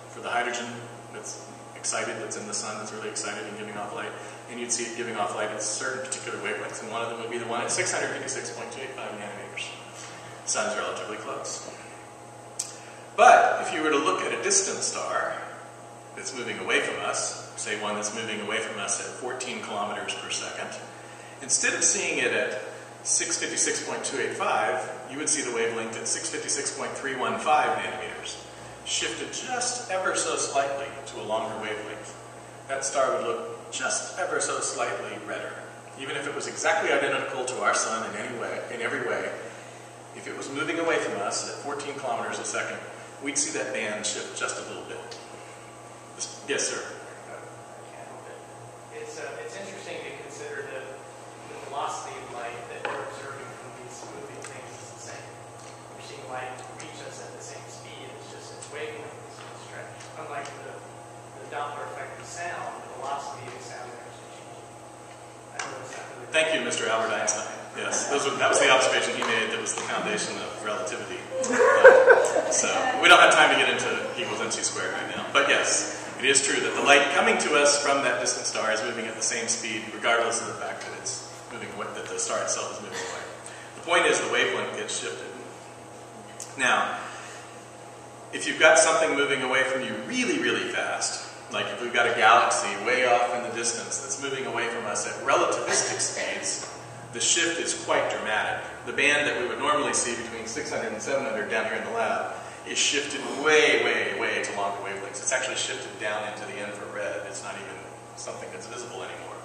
for the hydrogen that's excited, that's in the sun, that's really excited and giving off light, and you'd see it giving off light at certain particular wavelengths, and one of them would be the one at 656.285 nanometers. The sun is relatively close. But if you were to look at a distant star that's moving away from us, say one that's moving away from us at 14 kilometers per second, instead of seeing it at 656.285, you would see the wavelength at 656.315 nanometers, shifted just ever so slightly to a longer wavelength. That star would look just ever so slightly redder. Even if it was exactly identical to our sun in every way, if it was moving away from us at 14 kilometers a second, we'd see that band shift just a little bit. Yes, sir? I can't help it. It's interesting to consider the velocity of light that we're observing from these moving things is the same. We're seeing light reach us at the same speed, it's just its wavelength is going to stretch. Unlike the Doppler effect of sound, the velocity of sound actually changes. I don't know if that's really Thank you, Mr. Albert Einstein. Yes, that was the observation he made that was the foundation of relativity. So we don't have time to get into E equals mc squared right now. But yes, it is true that the light coming to us from that distant star is moving at the same speed, regardless of the fact that it's moving away, that the star itself is moving away. The point is the wavelength gets shifted. Now, if you've got something moving away from you really, really fast, like if we've got a galaxy way off in the distance that's moving away from us at relativistic speeds, the shift is quite dramatic. The band that we would normally see between 600 and 700 down here in the lab is shifted way, way, way to longer wavelengths. It's actually shifted down into the infrared. It's not even something that's visible anymore.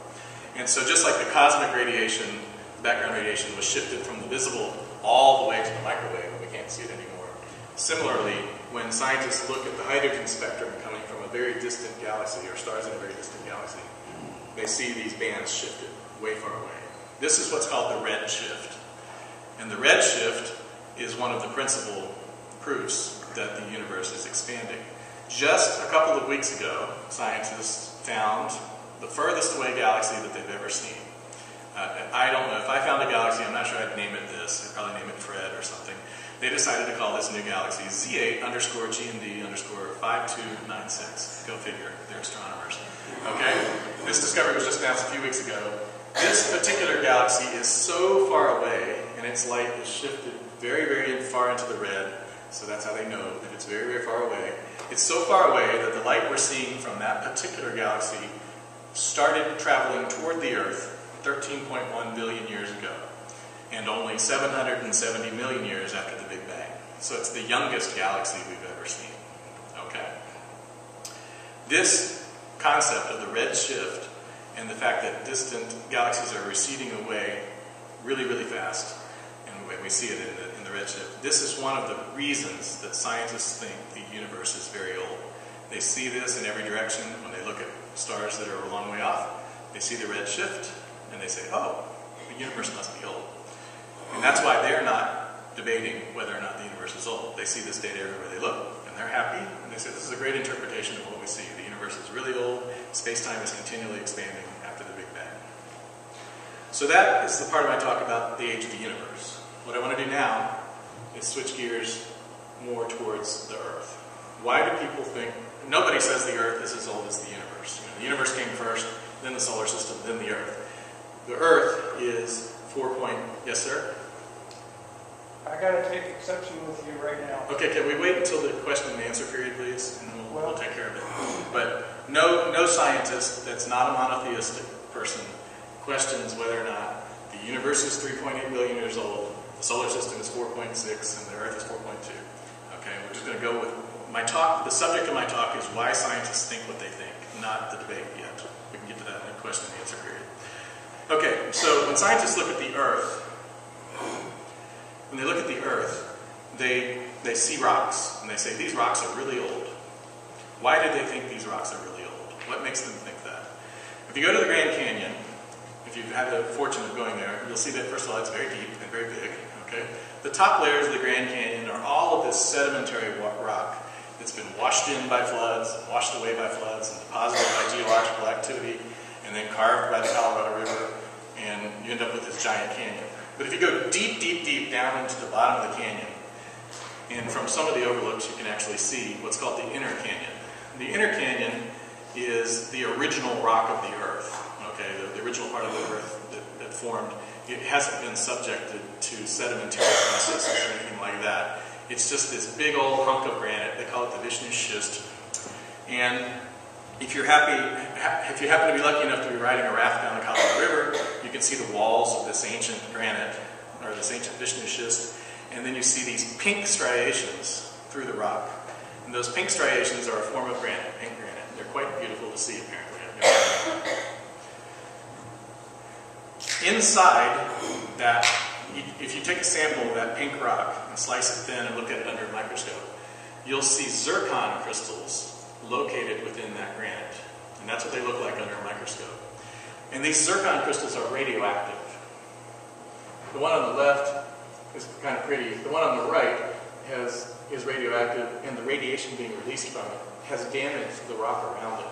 And so just like the cosmic radiation, the background radiation was shifted from the visible all the way to the microwave, and we can't see it anymore. Similarly, when scientists look at the hydrogen spectrum coming from a very distant galaxy, or stars in a very distant galaxy, they see these bands shifted way far away. This is what's called the red shift. And the red shift is one of the principal proofs that the universe is expanding. Just a couple of weeks ago, scientists found the furthest away galaxy that they've ever seen. I don't know, if I found a galaxy, I'm not sure I'd name it this. I'd probably name it Fred or something. They decided to call this new galaxy Z8_GMD_5296. Go figure, they're astronomers. Okay? This discovery was just announced a few weeks ago. This particular galaxy is so far away, and its light is shifted very, very far into the red, so that's how they know that it's very, very far away. It's so far away that the light we're seeing from that particular galaxy started traveling toward the Earth 13.1 billion years ago, and only 770 million years after the Big Bang. So it's the youngest galaxy we've ever seen. Okay? This concept of the red shift and the fact that distant galaxies are receding away really, really fast, and we see it in the redshift. This is one of the reasons that scientists think the universe is very old. They see this in every direction when they look at stars that are a long way off. They see the red shift, and they say, oh, the universe must be old. And that's why they're not debating whether or not the universe is old. They see this data everywhere they look, and they're happy, and they say, this is a great interpretation of what we see. The universe is really old. Space-time is continually expanding after the Big Bang. So that is the part of my talk about the age of the universe. What I want to do now is switch gears more towards the Earth. Why do people think... Nobody says the Earth is as old as the universe. You know, the universe came first, then the solar system, then the Earth. The Earth is 4 point... Yes, sir? I gotta take exception with you right now. Okay, can we wait until the question and answer period, please? And then we'll take care of it. But no scientist that's not a monotheistic person questions whether or not the universe is 3.8 billion years old, the solar system is 4.6, and the Earth is 4.2. Okay, we're just going to go with my talk. The subject of my talk is why scientists think what they think, not the debate yet. We can get to that in the question and answer period. Okay, so when scientists look at the Earth, when they look at the Earth, they see rocks, and they say, these rocks are really old. Why do they think these rocks are really old? What makes them think that? If you go to the Grand Canyon, if you've had the fortune of going there, you'll see that, first of all, it's very deep and very big, Okay? The top layers of the Grand Canyon are all of this sedimentary rock that's been washed in by floods, washed away by floods, and deposited by geological activity, and then carved by the Colorado River, and you end up with this giant canyon. But if you go deep, deep, deep down into the bottom of the canyon, and from some of the overlooks you can actually see what's called the inner canyon. The inner canyon is the original rock of the earth, okay, the original part of the earth that formed. It hasn't been subjected to sedimentary processes or anything like that. It's just this big old hunk of granite. They call it the Vishnu Schist. And if you happen to be lucky enough to be riding a raft down the Colorado River, you can see the walls of this ancient granite, or this ancient Vishnu Schist, and then you see these pink striations through the rock. And those pink striations are a form of granite, pink granite. They're quite beautiful to see, apparently. Inside that, if you take a sample of that pink rock and slice it thin and look at it under a microscope, you'll see zircon crystals located within that granite. And that's what they look like under a microscope. And these zircon crystals are radioactive. The one on the left is kind of pretty. The one on the right is radioactive, and the radiation being released from it has damaged the rock around it.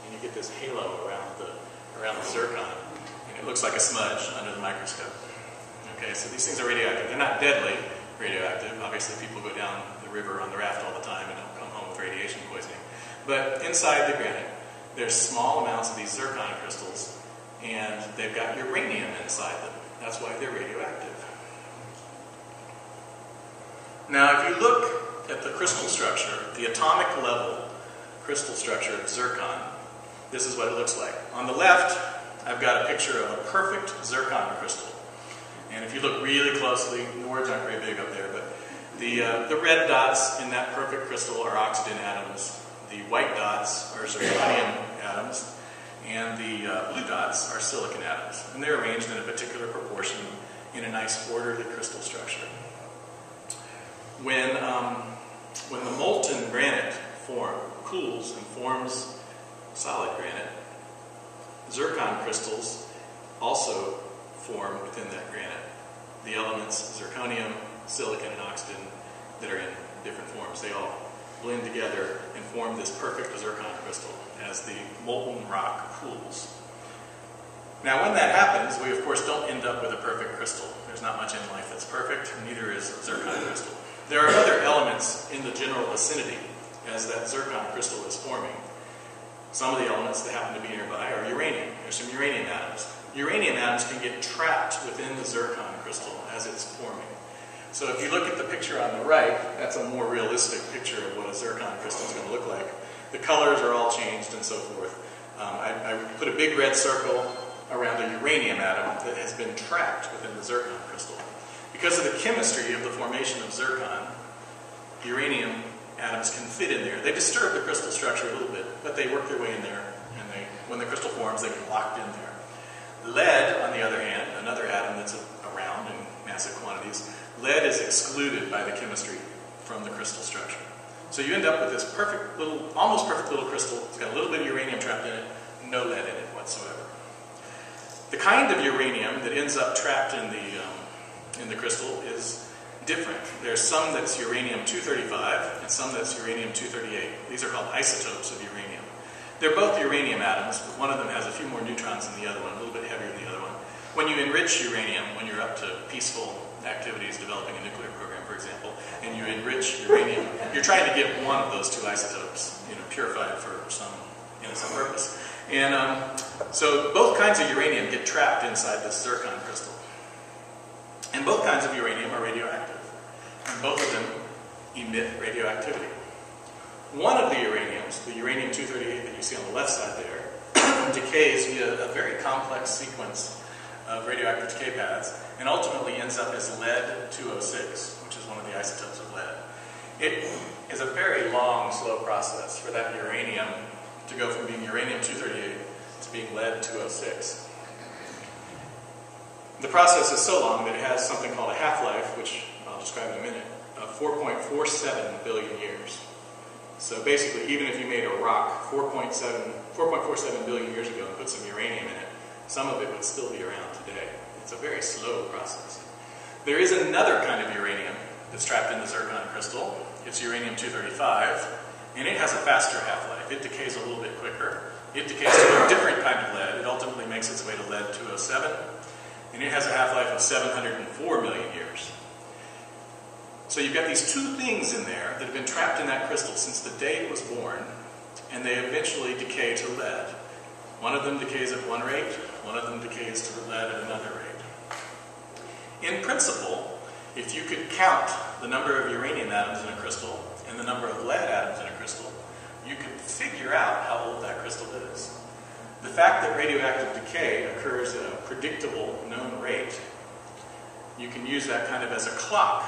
And you get this halo around the zircon. And it looks like a smudge under the microscope. Okay, so these things are radioactive. They're not deadly radioactive. Obviously, people go down the river on the raft all the time and don't come home with radiation poisoning. But inside the granite, there's small amounts of these zircon crystals, and they've got uranium inside them. That's why they're radioactive. Now, if you look at the crystal structure, the atomic level crystal structure of zircon, this is what it looks like. On the left, I've got a picture of a perfect zircon crystal. And if you look really closely, the words aren't very big up there, but the red dots in that perfect crystal are oxygen atoms. The white dots are zirconium atoms, and the blue dots are silicon atoms. And they're arranged in a particular proportion in a nice orderly crystal structure. When the molten granite cools and forms solid granite, zircon crystals also form within that granite. The elements zirconium, silicon, and oxygen that are in different forms, they all blend together and form this perfect zircon crystal as the molten rock cools. Now when that happens, we of course don't end up with a perfect crystal. There's not much in life that's perfect, neither is a zircon crystal. There are other elements in the general vicinity as that zircon crystal is forming. Some of the elements that happen to be nearby are uranium. There's some uranium atoms. Uranium atoms can get trapped within the zircon crystal as it's forming. So if you look at the picture on the right, that's a more realistic picture of what a zircon crystal is going to look like. The colors are all changed and so forth. I put a big red circle around a uranium atom that has been trapped within the zircon crystal. Because of the chemistry of the formation of zircon, uranium atoms can fit in there. They disturb the crystal structure a little bit, but they work their way in there, and when the crystal forms, they get locked in there. Lead, on the other hand, another atom that's around in massive quantities, lead is excluded by the chemistry from the crystal structure. So you end up with this perfect little, almost perfect little crystal. It's got a little bit of uranium trapped in it, no lead in it whatsoever. The kind of uranium that ends up trapped in the crystal is different. There's some that's uranium-235 and some that's uranium-238. These are called isotopes of uranium. They're both uranium atoms, but one of them has a few more neutrons than the other one, a little bit heavier than the other one. When you enrich uranium, when you're up to peaceful activities, developing a nuclear program, for example, and you enrich uranium, you're trying to get one of those two isotopes, purified for some innocent purpose. And so both kinds of uranium get trapped inside this zircon crystal. And both kinds of uranium are radioactive. And both of them emit radioactivity. One of the uraniums, the uranium-238 that you see on the left side there, decays via a very complex sequence of radioactive decay paths and ultimately ends up as lead-206, which is one of the isotopes of lead. It is a very long, slow process for that uranium to go from being uranium-238 to being lead-206. The process is so long that it has something called a half-life, which I'll describe in a minute, of 4.47 billion years. So basically, even if you made a rock 4.47 billion years ago and put some uranium in it, some of it would still be around today. It's a very slow process. There is another kind of uranium that's trapped in the zircon crystal. It's uranium-235, and it has a faster half-life. It decays a little bit quicker. It decays to a different kind of lead. It ultimately makes its way to lead-207, and it has a half-life of 704 million years. So you've got these two things in there that have been trapped in that crystal since the day it was born, and they eventually decay to lead. One of them decays at one rate, one of them decays to lead at another rate. In principle, if you could count the number of uranium atoms in a crystal and the number of lead atoms in a crystal, you could figure out how old that crystal is. The fact that radioactive decay occurs at a predictable, known rate, you can use that kind of as a clock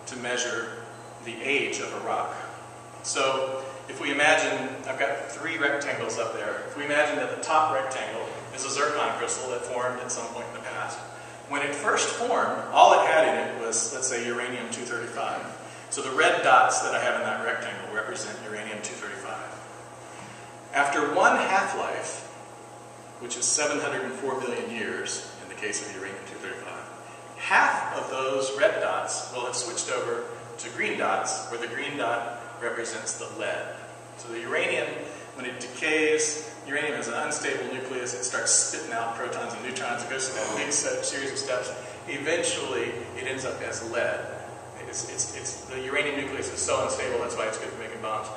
to measure the age of a rock. So if we imagine, I've got three rectangles up there. If we imagine that the top rectangle is a zircon crystal that formed at some point in the past. When it first formed, all it had in it was, let's say, uranium-235. So the red dots that I have in that rectangle represent uranium-235. After one half-life, which is 704 billion years in the case of uranium-235, half of those red dots will have switched over to green dots, where the green dot represents the lead. So the uranium, when it decays, uranium has an unstable nucleus. It starts spitting out protons and neutrons. It goes through that big series of steps. Eventually, it ends up as lead. The uranium nucleus is so unstable, that's why it's good for making bombs.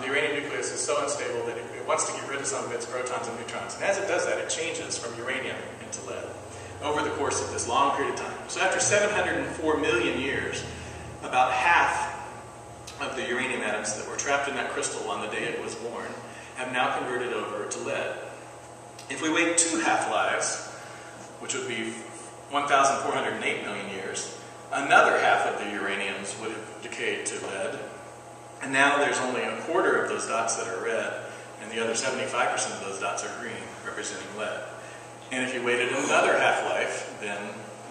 The uranium nucleus is so unstable that it wants to get rid of some of its protons and neutrons. And as it does that, it changes from uranium into lead over the course of this long period of time. So after 704 million years, about half of the uranium atoms that were trapped in that crystal on the day it was born have now converted over to lead. If we wait two half-lives, which would be 1,408 million years, another half of the uraniums would have decayed to lead, and now there's only a quarter of those dots that are red, and the other 75% of those dots are green, representing lead. And if you waited another half-life, then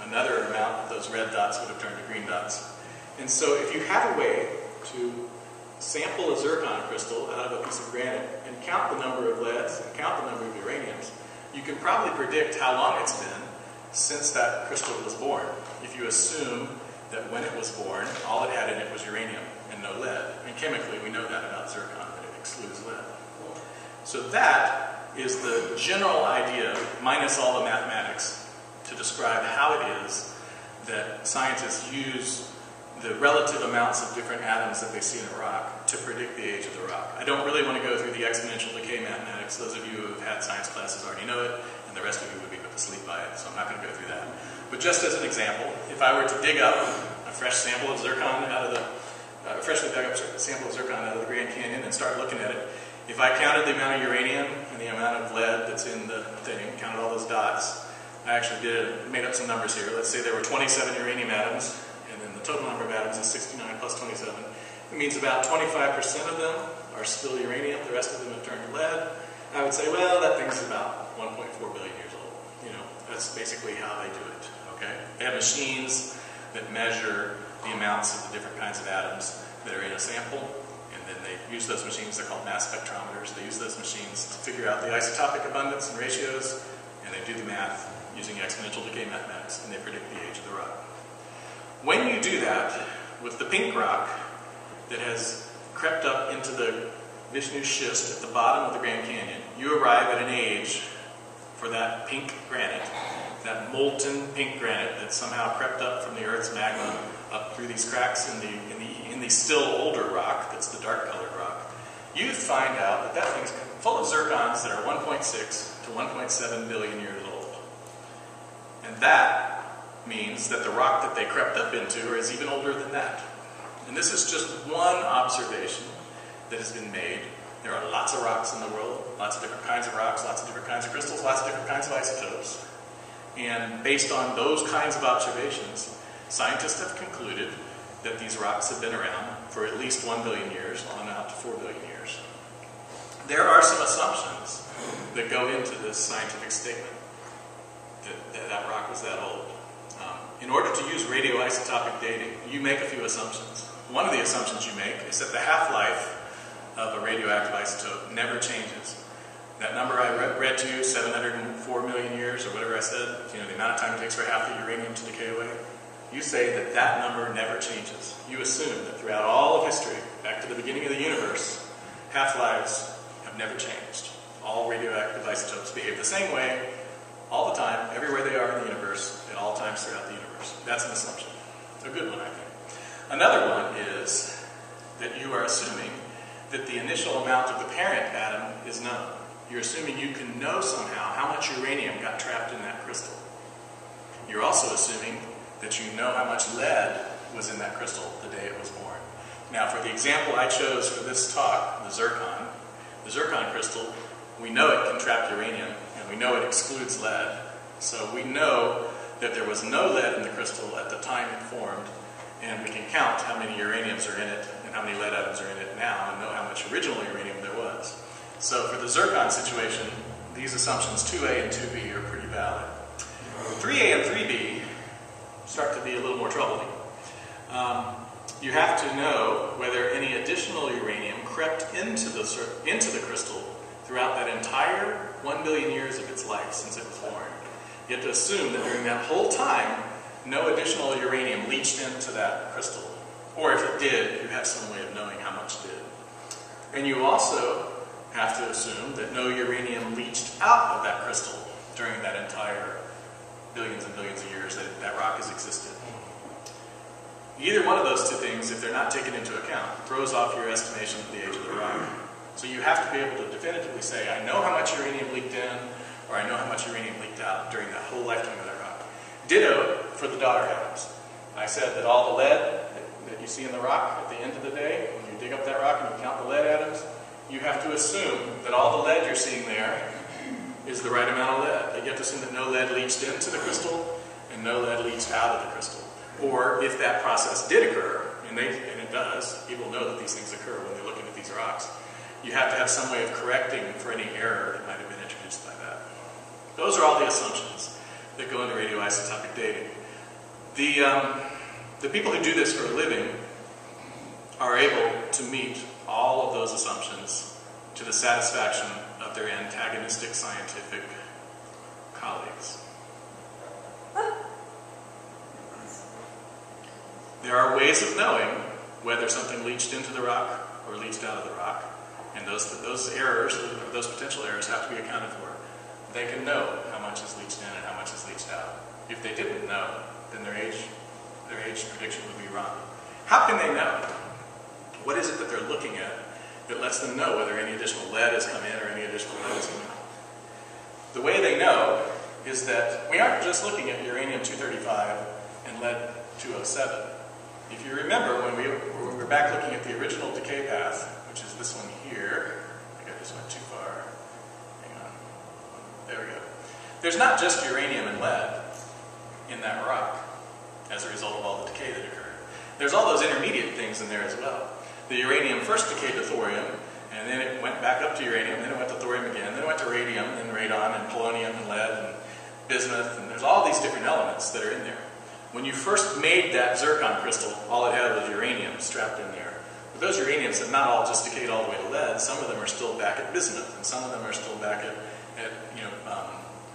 another amount of those red dots would have turned to green dots. And so if you have a way to sample a zircon crystal out of a piece of granite and count the number of leads and count the number of uraniums, you can probably predict how long it's been since that crystal was born. If you assume that when it was born, all it had in it was uranium and no lead. And chemically, we know that about zircon, that it excludes lead. So that is the general idea, minus all the mathematics, to describe how it is that scientists use the relative amounts of different atoms that they see in a rock to predict the age of the rock. I don't really want to go through the exponential decay mathematics. Those of you who have had science classes already know it, and the rest of you would be put to sleep by it, so I'm not going to go through that. But just as an example, if I were to dig up a fresh sample of zircon out of the freshly dug up sample of zircon out of the Grand Canyon and start looking at it, if I counted the amount of uranium and the amount of lead that's in the thing, counted all those dots, I actually made up some numbers here. Let's say there were 27 uranium atoms, and then the total number of atoms is 69 plus 27. It means about 25% of them are still uranium, the rest of them have turned to lead. I would say, well, that thing's about 1.4 billion years old. You know, that's basically how they do it, okay? They have machines that measure the amounts of the different kinds of atoms that are in a sample, and then they use those machines, they're called mass spectrometers. They use those machines to figure out the isotopic abundance and ratios, and they do the math using exponential decay mathematics, and they predict the age of the rock. When you do that with the pink rock that has crept up into the Vishnu schist at the bottom of the Grand Canyon, you arrive at an age for that pink granite, that molten pink granite that somehow crept up from the Earth's magma up through these cracks in the still older rock, that's the dark colored rock. You find out that that thing's full of zircons that are 1.6 to 1.7 billion years old. And that means that the rock that they crept up into is even older than that. And this is just one observation that has been made. There are lots of rocks in the world, lots of different kinds of rocks, lots of different kinds of crystals, lots of different kinds of isotopes. And based on those kinds of observations, scientists have concluded that these rocks have been around for at least 1 billion years, on out to 4 billion years. There are some assumptions that go into this scientific statement that rock was that old. In order to use radioisotopic dating, you make a few assumptions. One of the assumptions you make is that the half-life of a radioactive isotope never changes. That number I read to you, 704 million years, or whatever I said, you know, the amount of time it takes for half the uranium to decay away, you say that that number never changes. You assume that throughout all of history, back to the beginning of the universe, half-lives have never changed. All radioactive isotopes behave the same way all the time, everywhere they are in the universe, at all times throughout the universe. That's an assumption. A good one, I think. Another one is that you are assuming that the initial amount of the parent atom is known. You're assuming you can know somehow how much uranium got trapped in that crystal. You're also assuming that you know how much lead was in that crystal the day it was born. Now, for the example I chose for this talk, the zircon crystal, we know it can trap uranium, and we know it excludes lead. So we know that there was no lead in the crystal at the time it formed, and we can count how many uraniums are in it and how many lead atoms are in it now, and know how much original uranium there was. So for the zircon situation, these assumptions 2A and 2B are pretty valid. 3A and 3B start to be a little more troubling. You have to know whether any additional uranium crept into the crystal throughout that entire 1 billion years of its life since it was born. You have to assume that during that whole time, no additional uranium leached into that crystal. Or if it did, you have some way of knowing how much did. And you also have to assume that no uranium leached out of that crystal during that entire billions and billions of years that that rock has existed. Either one of those two things, if they're not taken into account, throws off your estimation of the age of the rock. So you have to be able to definitively say, I know how much uranium leaked in, or I know how much uranium leaked out during that whole lifetime of that rock. Ditto for the daughter atoms. I said that all the lead that you see in the rock at the end of the day, when you dig up that rock and you count the lead atoms, you have to assume that all the lead you're seeing there is the right amount of lead. That you have to assume that no lead leached into the crystal and no lead leached out of the crystal. Or if that process did occur, and it does, people know that these things occur when they're looking at these rocks, you have to have some way of correcting for any error that might have been introduced by that. Those are all the assumptions that go into radioisotopic dating. The people who do this for a living are able to meet all of those assumptions to the satisfaction of their antagonistic scientific colleagues. There are ways of knowing whether something leached into the rock or leached out of the rock, and those errors, those potential errors, have to be accounted for. They can know how much is leached in and how much is leached out. If they didn't know, then their age prediction would be wrong. How can they know? What is it that they're looking at that lets them know whether any additional lead has come in or any additional lead has come out? The way they know is that we aren't just looking at uranium-235 and lead-207. If you remember, when we were back looking at the original decay path, which is this one here, I think I just went too far. Hang on. There we go. There's not just uranium and lead in that rock as a result of all the decay that occurred. There's all those intermediate things in there as well. The uranium first decayed to thorium, and then it went back up to uranium, then it went to thorium again, then it went to radium, and radon, and polonium, and lead, and bismuth, and there's all these different elements that are in there. When you first made that zircon crystal, all it had was uranium strapped in there. But those uraniums have not all just decayed all the way to lead. Some of them are still back at bismuth, and some of them are still back at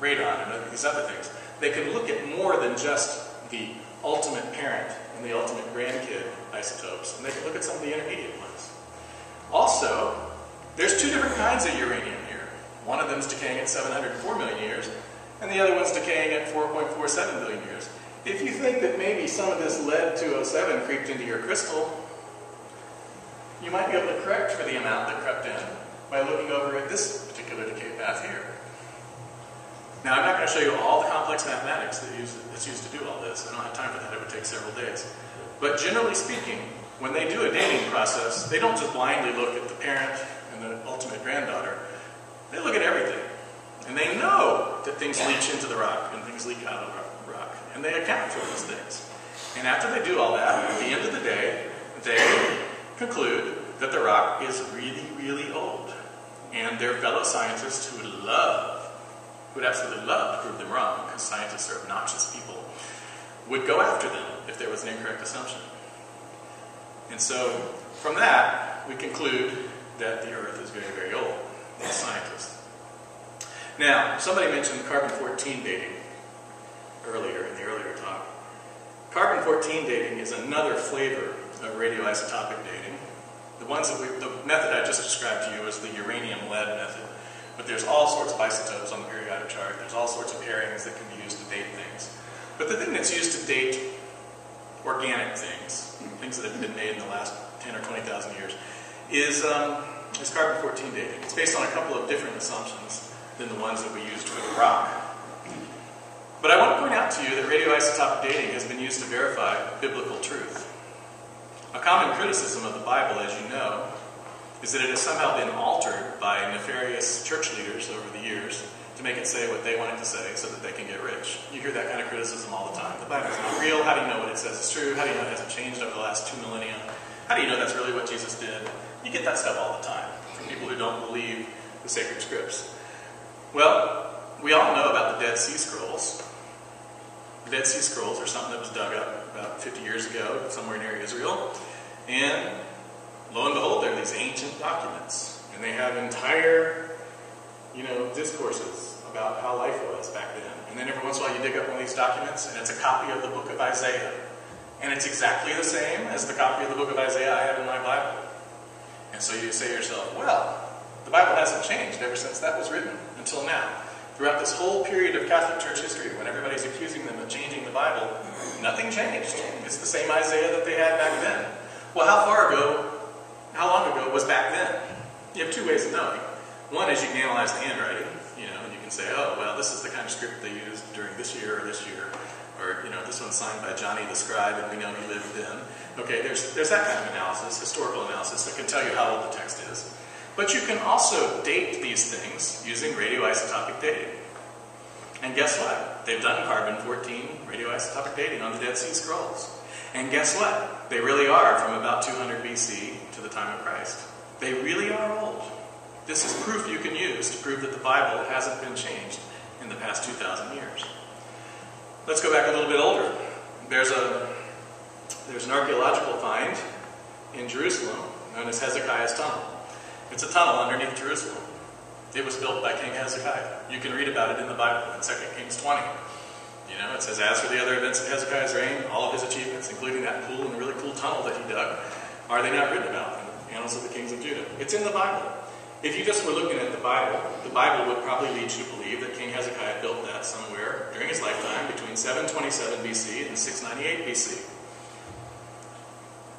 radon and these other things. They can look at more than just the ultimate parent and the ultimate grandkid isotopes, and they can look at some of the intermediate ones. Also, there's two different kinds of uranium here. One of them is decaying at 704 million years, and the other one's decaying at 4.47 billion years. If you think that maybe some of this lead-207 creeped into your crystal, you might be able to correct for the amount that crept in by looking over at this particular decay path here. Now, I'm not going to show you all the complex mathematics that's used to do all this. I don't have time for that. It would take several days. But generally speaking, when they do a dating process, they don't just blindly look at the parent and the ultimate granddaughter. They look at everything. And they know that things leach into the rock and things leak out of the rock. And they account for those things. And after they do all that, at the end of the day, they conclude that the rock is really, really old. And their fellow scientists who would absolutely love to prove them wrong, because scientists are obnoxious people, would go after them if there was an incorrect assumption. And so, from that, we conclude that the Earth is very, very old, as scientists. Now, somebody mentioned carbon-14 dating earlier, in the earlier talk. Carbon-14 dating is another flavor of radioisotopic dating. The method I just described to you is the uranium-lead method, but there's all sorts of isotopes on the periodic chart. There's all sorts of pairings that can be used to date things. But the thing that's used to date organic things, things that have been made in the last 10 or 20,000 years, is carbon-14 dating. It's based on a couple of different assumptions than the ones that we used for the rock. But I want to point out to you that radioisotopic dating has been used to verify biblical truth. A common criticism of the Bible, as you know, is that it has somehow been altered by nefarious church leaders over the years to make it say what they want it to say so that they can get rich. You hear that kind of criticism all the time. The Bible is not real. How do you know what it says is true? How do you know it hasn't changed over the last 2 millennia? How do you know that's really what Jesus did? You get that stuff all the time from people who don't believe the sacred scripts. Well, we all know about the Dead Sea Scrolls. The Dead Sea Scrolls are something that was dug up about 50 years ago, somewhere near Israel. And lo and behold, they're these ancient documents. And they have entire, discourses about how life was back then. And then every once in a while you dig up one of these documents, and it's a copy of the book of Isaiah. And it's exactly the same as the copy of the book of Isaiah I have in my Bible. And so you say to yourself, well, the Bible hasn't changed ever since that was written until now. Throughout this whole period of Catholic Church history, when everybody's accusing them of changing the Bible, nothing changed. It's the same Isaiah that they had back then. Well, how long ago was back then? You have two ways of knowing. One is you can analyze the handwriting, and you can say, oh, well, this is the kind of script they used during this year or this year. Or, this one's signed by Johnny the scribe and we know he lived then. Okay, there's that kind of analysis, historical analysis, that can tell you how old the text is. But you can also date these things using radioisotopic dating. And guess what? They've done carbon-14 radioisotopic dating on the Dead Sea Scrolls. And guess what? They really are from about 200 BC to the time of Christ. They really are old. This is proof you can use to prove that the Bible hasn't been changed in the past 2,000 years. Let's go back a little bit older. There's an archaeological find in Jerusalem known as Hezekiah's Tunnel. It's a tunnel underneath Jerusalem. It was built by King Hezekiah. You can read about it in the Bible in 2 Kings 20. It says, as for the other events of Hezekiah's reign, all of his achievements, including that cool and really cool tunnel that he dug, are they not written about in the annals of the kings of Judah? It's in the Bible. If you just were looking at the Bible would probably lead you to believe that King Hezekiah built that somewhere during his lifetime between 727 BC and 698 BC.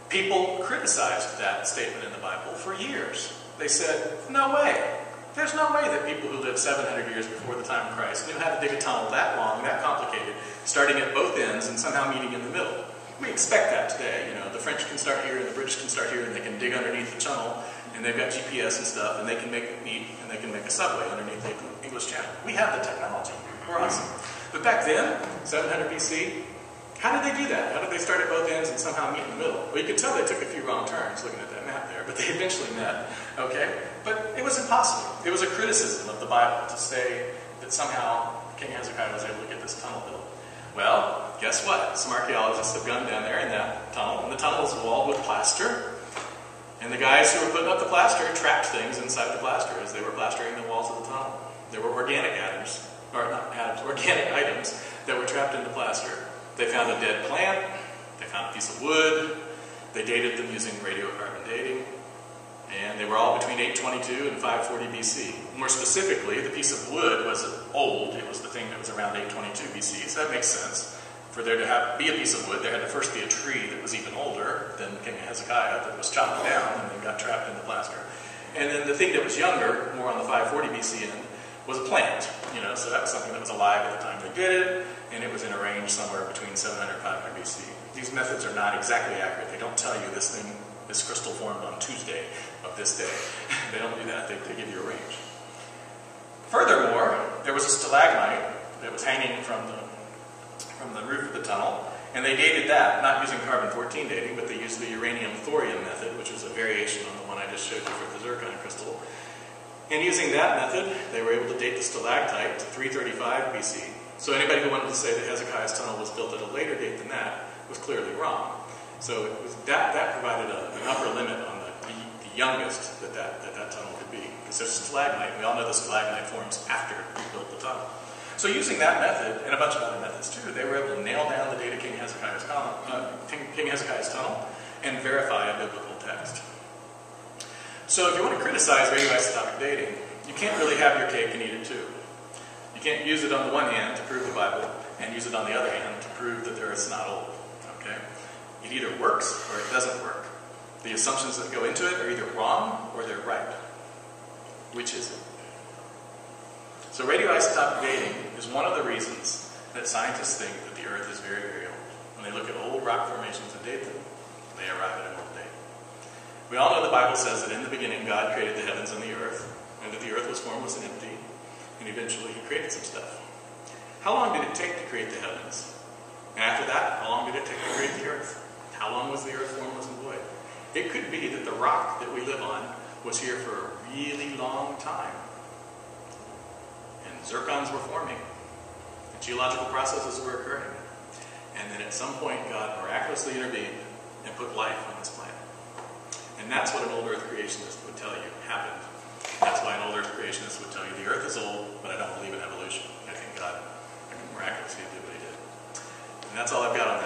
People criticized that statement in the Bible for years. They said, no way. There's no way that people who lived 700 years before the time of Christ knew how to dig a tunnel that long, that complicated, starting at both ends and somehow meeting in the middle. We expect that today. The French can start here and the British can start here and they can dig underneath the tunnel and they've got GPS and stuff and they can make it meet and they can make a subway underneath the English Channel. We have the technology. We're awesome. But back then, 700 BC, how did they do that? How did they start at both ends and somehow meet in the middle? Well, you can tell they took a few wrong turns looking at that map there, but they eventually met. Okay? But it was impossible. It was a criticism of the Bible to say that somehow King Hezekiah was able to get this tunnel built. Well, guess what? Some archaeologists have gone down there in that tunnel, and the tunnel is walled with plaster. And the guys who were putting up the plaster trapped things inside the plaster as they were plastering the walls of the tunnel. There were organic items that were trapped in the plaster. They found a dead plant, they found a piece of wood, they dated them using radiocarbon dating, and they were all between 822 and 540 BC. More specifically, the piece of wood was old. It was the thing that was around 822 BC, so that makes sense. For there to be a piece of wood, there had to first be a tree that was even older than King Hezekiah that was chopped down and then got trapped in the plaster. And then the thing that was younger, more on the 540 BC end, was a plant. So that was something that was alive at the time they did it, and it was in a range somewhere between 700 and 500 BC. These methods are not exactly accurate. They don't tell you this crystal formed on Tuesday of this day. They don't do that. They give you a range. Furthermore, there was a stalagmite that was hanging from the roof of the tunnel, and they dated that, not using carbon-14 dating, but they used the uranium-thorium method, which is a variation on the one I just showed you for the zircon crystal. And using that method, they were able to date the stalactite to 335 BC. So anybody who wanted to say that Hezekiah's tunnel was built at a later date than that was clearly wrong. So it was that provided an upper limit on the youngest that tunnel could be. Because there's stalagmite. We all know the stalagmite forms after we built the tunnel. So using that method, and a bunch of other methods too, they were able to nail down the date of King Hezekiah's tunnel and verify a biblical text. So if you want to criticize radioisotopic dating, you can't really have your cake and eat it too. You can't use it on the one hand to prove the Bible and use it on the other hand to prove that the Earth's not old. Okay? It either works or it doesn't work. The assumptions that go into it are either wrong or they're right. Which is it? So radioisotopic dating is one of the reasons that scientists think that the Earth is very, very old. When they look at old rock formations and date them, they arrive at an old date. We all know the Bible says that in the beginning God created the heavens and the earth, and that the earth was formless and empty, and eventually he created some stuff. How long did it take to create the heavens? And after that, how long did it take to create the earth? How long was the earth formless and void? It could be that the rock that we live on was here for a really long time. And zircons were forming. And geological processes were occurring. And then at some point, God miraculously intervened and put life on this planet. And that's what an old earth creationist would tell you happened. That's why an old earth creationist would tell you the earth is old, but I don't believe in evolution. I think God miraculously did what he did. And that's all I've got on